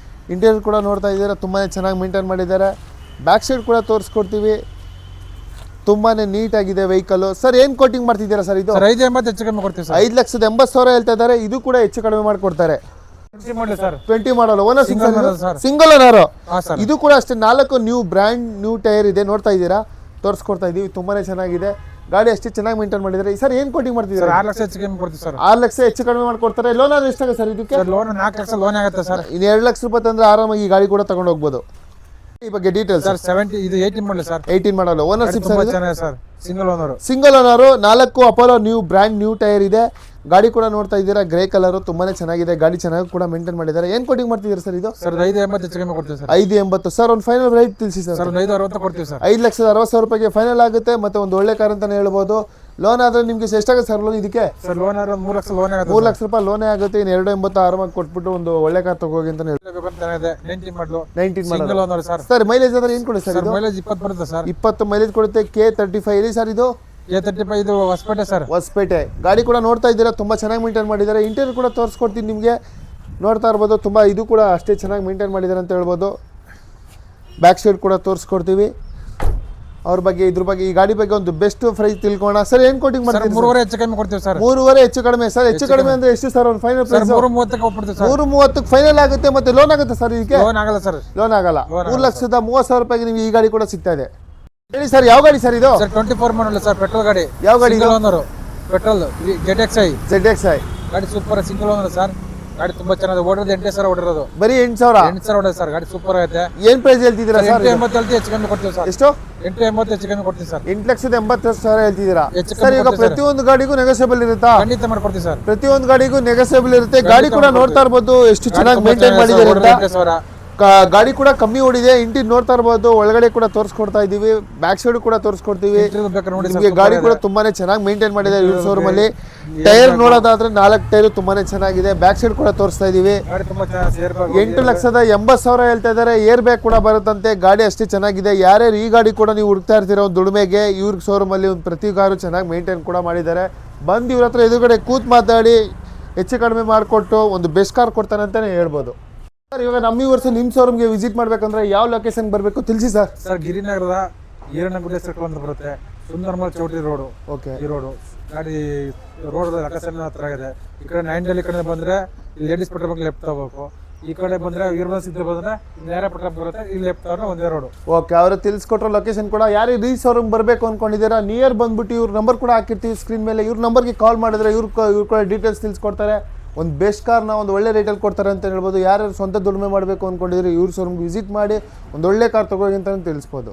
[SPEAKER 2] ಇಂಟೀರಿಯರ್ ಕೂಡ ನೋಡ್ತಾ ಇದ್ದೀರಾ, ತುಂಬಾನೇ ಚೆನ್ನಾಗಿ ಮೇಂಟೈನ್ ಮಾಡಿದ್ದಾರೆ. ಬ್ಯಾಕ್ ಸೈಡ್ ಕೂಡ ತೋರಿಸ್ಕೊಡ್ತೀವಿ. ತುಂಬಾನೇ ನೀಟ್ ಆಗಿದೆ ವೆಹಿಕಲ್. ಸರ್ ಏನ್ ಕೋಟಿಂಗ್ ಮಾಡ್ತಿದ್ದೀರಾ ಸರ್ ಇದು?
[SPEAKER 1] ಸರ್ 5.80 ಹೆಚ್ಚು ಕಮ್ಮಿ ಕೊಡ್ತೀವಿ ಸರ್.
[SPEAKER 2] 5,80,000 ಹೇಳ್ತಾ ಇದ್ದಾರೆ. ಇದು ಕೂಡ ಹೆಚ್ಚು ಕಡಿಮೆ ಮಾಡ್ಕೊಡ್ತಾರೆ. 20 ಮಾಡಲ್. Owner single owner. ಇದು ಕೂಡ ಅಷ್ಟೇ 4 ನ್ಯೂ ಬ್ರ್ಯಾಂಡ್ ನ್ಯೂ ಟೈರ್ ಇದೆ. ನೋಡ್ತಾ ಇದ್ದೀರಾ, ತೋರಿಸ್ಕೊಡ್ತಾ ಇದೀವಿ. ತುಂಬಾನೇ ಚೆನ್ನಾಗಿದೆ. ಗಾಡಿ ಅಷ್ಟೇ ಚೆನ್ನಾಗಿ ಮೇಂಟೈನ್ ಮಾಡಿದ್ದಾರೆ. ಸರ್ ಏನ್ ಕೋಟಿಂಗ್ ಮಾಡ್ತಿದ್ದೀರಾ?
[SPEAKER 1] 6 ಲಕ್ಷ ಹೆಚ್ಚು ಕಮ್ಮಿ ಕೊಡ್ತೀವಿ ಸರ್.
[SPEAKER 2] 6 ಲಕ್ಷ ಹೆಚ್ಚು ಕಡಿಮೆ ಮಾಡ್ಕೊಡ್ತಾರೆ. ಲೋನ್ ಆದ್ರೆ ಎಷ್ಟಾಗುತ್ತೆ ಸರ್ ಇದಕ್ಕೆ?
[SPEAKER 1] ಲೋನ್ 4 ಲಕ್ಷ ಲೋನ್ ಆಗುತ್ತೆ ಸರ್.
[SPEAKER 2] ಇನ್ನು 2 ಲಕ್ಷ ರೂಪಾಯಿ ತಂದ್ರೆ ಆರಾಮಾಗಿ ಈ ಗಾಡಿ ಕೂಡ ತಗೊಂಡು ಹೋಗ್ಬೋದು. ಈ ಬಗ್ಗೆ ಡೀಟೇಲ್ಸ್?
[SPEAKER 1] ಸರ್ 70 ಇದು 18 ಮಾಡಲ್ ಸರ್.
[SPEAKER 2] 18 ಮಾಡಲ್. ಓನರ್ಶಿಪ್
[SPEAKER 1] ತುಂಬಾ ಚೆನ್ನಾಗಿದೆ sir. Single owner.
[SPEAKER 2] Single owner. 4 Apollo new brand new tyre ಇದೆ. ಗಾಡಿ ಕೂಡ ನೋಡ್ತಾ ಇದ್ದೀರಾ, ಗ್ರೇ ಕಲರ್. ತುಂಬಾನೇ ಚೆನ್ನಾಗಿದೆ. ಗಾಡಿ ಚೆನ್ನಾಗಿ ಕೂಡ ಮೇಂಟೈನ್ ಮಾಡಿದ್ದಾರೆ. ಏನ್ ಕೋಟಿಂಗ್ ಮಾಡ್ತಿದ್ದೀರಾ ಸರ್ ಇದು?
[SPEAKER 1] ಸರ್ 5.80 ಹೆಚ್ಚು ಕಮ್ಮಿ ಕೊಡ್ತೀವಿ ಸರ್.
[SPEAKER 2] 5.80. ಸರ್ ಒಂದು ಫೈನಲ್ ರೇಟ್ ತಿಳಿಸಿ ಸರ್.
[SPEAKER 1] ಸರ್ 5.60 ಕೊಡ್ತೀವಿ ಸರ್.
[SPEAKER 2] 5,60,000 ರೂಪಾಯಿಗೆ ಫೈನಲ್ ಆಗುತ್ತೆ. ಮತ್ತೆ ಒಂದು ಒಳ್ಳೆ ಕಾರ್ ಅಂತಾನೆ ಹೇಳ್ಬೋದು. ಲೋನ್ ಆದ್ರೆ ನಿಮ್ಗೆ ಎಷ್ಟಾಗುತ್ತೆ ಸರ್ ಲೋನ್ ಇದಕ್ಕೆ?
[SPEAKER 1] ಸರ್ ಲೋನ್ ಆದ್ರೆ 3 ಲಕ್ಷ ಲೋನ್ ಆಗುತ್ತೆ.
[SPEAKER 2] 3 ಲಕ್ಷ ರೂಪಾಯಿ ಲೋನೇ ಆಗುತ್ತೆ. ಇನ್ನು 2.80 ಆರಾಮಾಗಿ ಕೊಟ್ಬಿಟ್ಟು ಒಂದು ಒಳ್ಳೆ ಕಾರ್ ತಗೋಗಿ ಅಂತ ಹೇಳಿ.
[SPEAKER 1] 19 model.
[SPEAKER 2] 19 model.
[SPEAKER 1] Single owner sir.
[SPEAKER 2] Sir mileage ಅಂದ್ರೆ ಏನು ಕೊಡುತ್ತೆ ಸರ್?
[SPEAKER 1] ಮೈಲೇಜ್ 20 ಬರುತ್ತೆ ಸರ್.
[SPEAKER 2] 20 ಮೈಲೇಜ್ ಕೊಡುತ್ತೆ. K35 ಎಲ್ಲಿ ಸರ್ ಇದು?
[SPEAKER 1] K35 ಇದು ಹೊಸಪೇಟೆ ಸರ್.
[SPEAKER 2] ಹೊಸಪೇಟೆ. ಗಾಡಿ ಕೂಡ ನೋಡ್ತಾ ಇದ್ದೀರಾ, ತುಂಬಾ ಚೆನ್ನಾಗಿ ಮೇಂಟೈನ್ ಮಾಡಿದ್ದಾರೆ. ಇಂಟೀರಿಯರ್ ಕೂಡ ತೋರಿಸ್ಕೊಡ್ತೀನಿ ನಿಮಗೆ, ನೋಡ್ತಾ ಇರ್ಬೋದು. ತುಂಬಾ ಇದು ಕೂಡ ಅಷ್ಟೇ ಚೆನ್ನಾಗಿ ಮೇಂಟೈನ್ ಮಾಡಿದ್ದಾರೆ ಅಂತ ಹೇಳ್ಬೋದು. ಬ್ಯಾಕ್ ಸೈಡ್ ಕೂಡ ತೋರಿಸ್ಕೊಡ್ತೀವಿ. ಅವ್ರ ಬಗ್ಗೆ ಇದ್ರ ಬಗ್ಗೆ ಈ ಗಾಡಿ ಬಗ್ಗೆ ಒಂದು ಬೆಸ್ಟ್ ಪ್ರೈಸ್ ತಿಳ್ಕೋಣ ಸರ್. ಏನು ಕೋಟಿಂಗ್
[SPEAKER 1] ಸರ್
[SPEAKER 2] ಮಾಡ್ತೀವಿ?
[SPEAKER 1] 3.5 ಹೆಚ್ಚು ಕಮ್ಮಿ ಕೊಡ್ತೀವಿ ಸರ್.
[SPEAKER 2] 3.5 ಹೆಚ್ಚು ಕಡಿಮೆ ಸರ್. ಹೆಚ್ಚು ಕಡಿಮೆ ಅಂದ್ರೆ ಎಷ್ಟು ಸರ್ ಒಂದು ಫೈನಲ್ ಪ್ರೈಸ್?
[SPEAKER 1] 3.30 ಕೊಟ್ಬಿಡ್ತೀವಿ ಸರ್.
[SPEAKER 2] 3.30 ಫೈನಲ್ ಆಗುತ್ತೆ. ಮತ್ತೆ ಲೋನ್ ಆಗುತ್ತೆ ಸರ್ ಇದಕ್ಕೆ?
[SPEAKER 1] ಲೋನ್ ಆಗಲ್ಲ ಸರ್.
[SPEAKER 2] ಲೋನ್ ಆಗಲ್ಲ. 3,30,000 ರೂಪಾಯಿಗೆ ನೀವು ಈ ಗಾಡಿ ಕೂಡ ಸಿಗ್ತಾ ಇದೆ. ಹೇಳಿ ಸರ್, ಯಾವ ಗಾಡಿ ಸರ್ ಇದು?
[SPEAKER 1] ಸರ್ 24 ಮಾಡಲ್ ಸರ್, ಪೆಟ್ರೋಲ್ ಗಾಡಿ.
[SPEAKER 2] ಯಾವ ಗಾಡಿ ಇದು?
[SPEAKER 1] ಓನರ್ ಪೆಟ್ರೋಲ್ ZXi ಗಾಡಿ ಸೂಪರ್ ಸಿಂಗಲ್ ಓನರ್ ಸರ್. ಗಾಡಿ ತುಂಬಾ ಚೆನ್ನಾಗಿದೆ. ಓಡಿರೋದು 8,000 ಓಡಿರೋದು.
[SPEAKER 2] ಬರೀ 8,000
[SPEAKER 1] ಓಡಿದೆ ಸರ್. ಗಾಡಿ ಸೂಪರ್ ಐತೆ.
[SPEAKER 2] ಏನ್ ಪ್ರೈಸ್ ಹೇಳ್ತಿದ್ದೀರಾ ಸರ್?
[SPEAKER 1] 880 ಹೆಚ್ಚು ಕಮ್ಮಿ ಕೊಡ್ತೀವಿ ಸರ್.
[SPEAKER 2] ಎಷ್ಟು?
[SPEAKER 1] 880 ಹೆಚ್ಚು ಕಮ್ಮಿ ಕೊಡ್ತೀವಿ ಸರ್.
[SPEAKER 2] 8,80,000 ಹೇಳ್ತಿದ್ದೀರಾ
[SPEAKER 1] ಹೆಚ್ಚು
[SPEAKER 2] ಸರ್? ಈಗ ಪ್ರತಿಯೊಂದು ಗಾಡಿಗೂ ನೆಗೋಸಿಯಬಲ್ ಇರುತ್ತಾ?
[SPEAKER 1] ಖಂಡಿತ ಮಾಡ್ಕೊಡ್ತೀವಿ ಸರ್.
[SPEAKER 2] ಪ್ರತಿಯೊಂದು ಗಾಡಿಗೂ ನೆಗೋಸಿಯಬಲ್ ಇರುತ್ತೆ. ಗಾಡಿ ಕೂಡ ನೋಡ್ತಾ ಇರ್ಬೋದು ಎಷ್ಟು ಚೆನ್ನಾಗಿ ಮೇಂಟೈನ್ ಮಾಡಿದ್ದಾರೆ ಅಂತ. ಗಾಡಿ ಕೂಡ ಕಮ್ಮಿ ಓಡಿದೆ. ಇಂಟಿನ್ ನೋಡ್ತಾ ಇರ್ಬೋದು. ಒಳಗಡೆ ಕೂಡ ತೋರಿಸ್ಕೊಡ್ತಾ ಇದೀವಿ, ಬ್ಯಾಕ್ ಸೈಡ್ ಕೂಡ ತೋರಿಸ್ಕೊಡ್ತೀವಿ ನಿಮಗೆ. ಗಾಡಿ ಕೂಡ ತುಂಬಾನೇ ಚೆನ್ನಾಗಿ ಮೇಂಟೈನ್ ಮಾಡಿದ್ದಾರೆ ಇವ್ರ ಶೋರೂಮ್ ಅಲ್ಲಿ. ಟೈರ್ ನೋಡೋದಾದ್ರೆ 4 ಟೈರ್ ತುಂಬಾನೇ ಚೆನ್ನಾಗಿದೆ. ಬ್ಯಾಕ್ ಸೈಡ್ ಕೂಡ ತೋರಿಸ್ತಾ ಇದೀವಿ. 8,80,000 ಹೇಳ್ತಾ ಇದ್ದಾರೆ. ಏರ್ ಬ್ಯಾಗ್ ಕೂಡ ಬರುತ್ತಂತೆ. ಗಾಡಿ ಅಷ್ಟೇ ಚೆನ್ನಾಗಿದೆ. ಯಾರ್ಯಾರು ಈ ಗಾಡಿ ಕೂಡ ನೀವು ಹುಡುಕ್ತಾ ಇರ್ತೀರ ಒಂದು ದುಡಿಮೆಗೆ, ಇವ್ರ ಶೋರೂಮ್ ಅಲ್ಲಿ ಒಂದು ಪ್ರತಿ ಕಾರು ಚೆನ್ನಾಗಿ ಮೇಂಟೈನ್ ಕೂಡ ಮಾಡಿದ್ದಾರೆ. ಬಂದು ಇವ್ರ ಹತ್ರ ಎದುರುಗಡೆ ಕೂತ್ ಮಾತಾಡಿ ಹೆಚ್ಚು ಕಡಿಮೆ ಮಾಡಿಕೊಟ್ಟು ಒಂದು ಬೆಸ್ಟ್ ಕಾರ್ ಕೊಡ್ತಾನೆ ಅಂತಾನೆ ಹೇಳ್ಬೋದು. ಸರ್ ಇವಾಗ ನಮ್ಮ ವರ್ಷ ನಿಮ್ಮ ಶೋರೂಮ್ಗೆ ವಿಸಿಟ್ ಮಾಡ್ಬೇಕಂದ್ರೆ ಯಾವ ಲೊಕೇಶನ್ ಬರಬೇಕು ತಿಳಿಸಿ ಸರ್.
[SPEAKER 1] ಸರ್ ಗಿರಿನಗರದ ಈರಣ್ಣಗುಡ್ಡೆ ಸರ್ಕಲ್ ಅಂತ ಬರುತ್ತೆ. ಸುಂದರಮಲ್ ಚೌಟ್ರಿ ರೋಡು.
[SPEAKER 2] ಓಕೆ.
[SPEAKER 1] ಈ ರೋಡು ಗಾಡಿ ರೋಡ್ ಲೊಕೇಶನ್ ಹತ್ರ ಆಗಿದೆ. ಈ ಕಡೆ 9 ಡೆಲ್ಲಿ ಕಡೆ ಬಂದ್ರೆ ಇಲ್ಲಿ ಲೇಡೀಸ್ ಪೆಟ್ರೋಲ್ ಬಂಕ್ ಲೆಫ್ಟ್ ತಗೋಬೇಕು. ಈ ಕಡೆ ಬಂದ್ರೆ ಯೂರ್ಬನ್ಸ್ ಇದ್ರೆ ಬಂದ್ರೆ ನೇರ ಪೆಟ್ರೋಲ್ ಬರುತ್ತೆ. ಇಲ್ಲಿ ಲೆಫ್ಟ್ ತಗೊಂಡ್ರೆ ಒಂದೇ ರೋಡು. ಓಕೆ.
[SPEAKER 2] ಅವರು ತಿಳಿಸ್ಕೊಟ್ರೋ ಲೊಕೇಶನ್ ಕೂಡ ಯಾರು ಈ ಶೋರೂಮ್ ಬರಬೇಕು ಅನ್ಕೊಂಡಿದ್ದೀರಾ ನಿಯರ್ ಬಂದ್ಬಿಟ್ಟು ಇವ್ರ ನಂಬರ್ ಕೂಡ ಹಾಕಿರ್ತೀವಿ ಸ್ಕ್ರೀನ್ ಮೇಲೆ. ಇವ್ರ ನಂಬರ್ಗೆ ಕಾಲ್ ಮಾಡಿದ್ರೆ ಇವ್ರು ಕೂಡ ಡೀಟೇಲ್ಸ್ ತಿಳಿಸ್ಕೊಡ್ತಾರೆ. ಒಂದು ಬೆಸ್ಟ್ ಕಾರ್ನ ಒಂದು ಒಳ್ಳೆ ರೇಟಲ್ಲಿ ಕೊಡ್ತಾರೆ ಅಂತ ಹೇಳ್ಬೋದು. ಯಾರ್ಯಾರು ಸ್ವಂತ ದುಡಿಮೆ ಮಾಡಬೇಕು ಅಂದ್ಕೊಂಡಿದ್ರೆ ಇವ್ರ ಶೋರೂಮ್ಗೆ ವಿಸಿಟ್ ಮಾಡಿ ಒಂದು ಒಳ್ಳೆ ಕಾರ್ ತೊಗೊಳ್ಳಿ ಅಂತಲೇ ತಿಳಿಸ್ಬೋದು.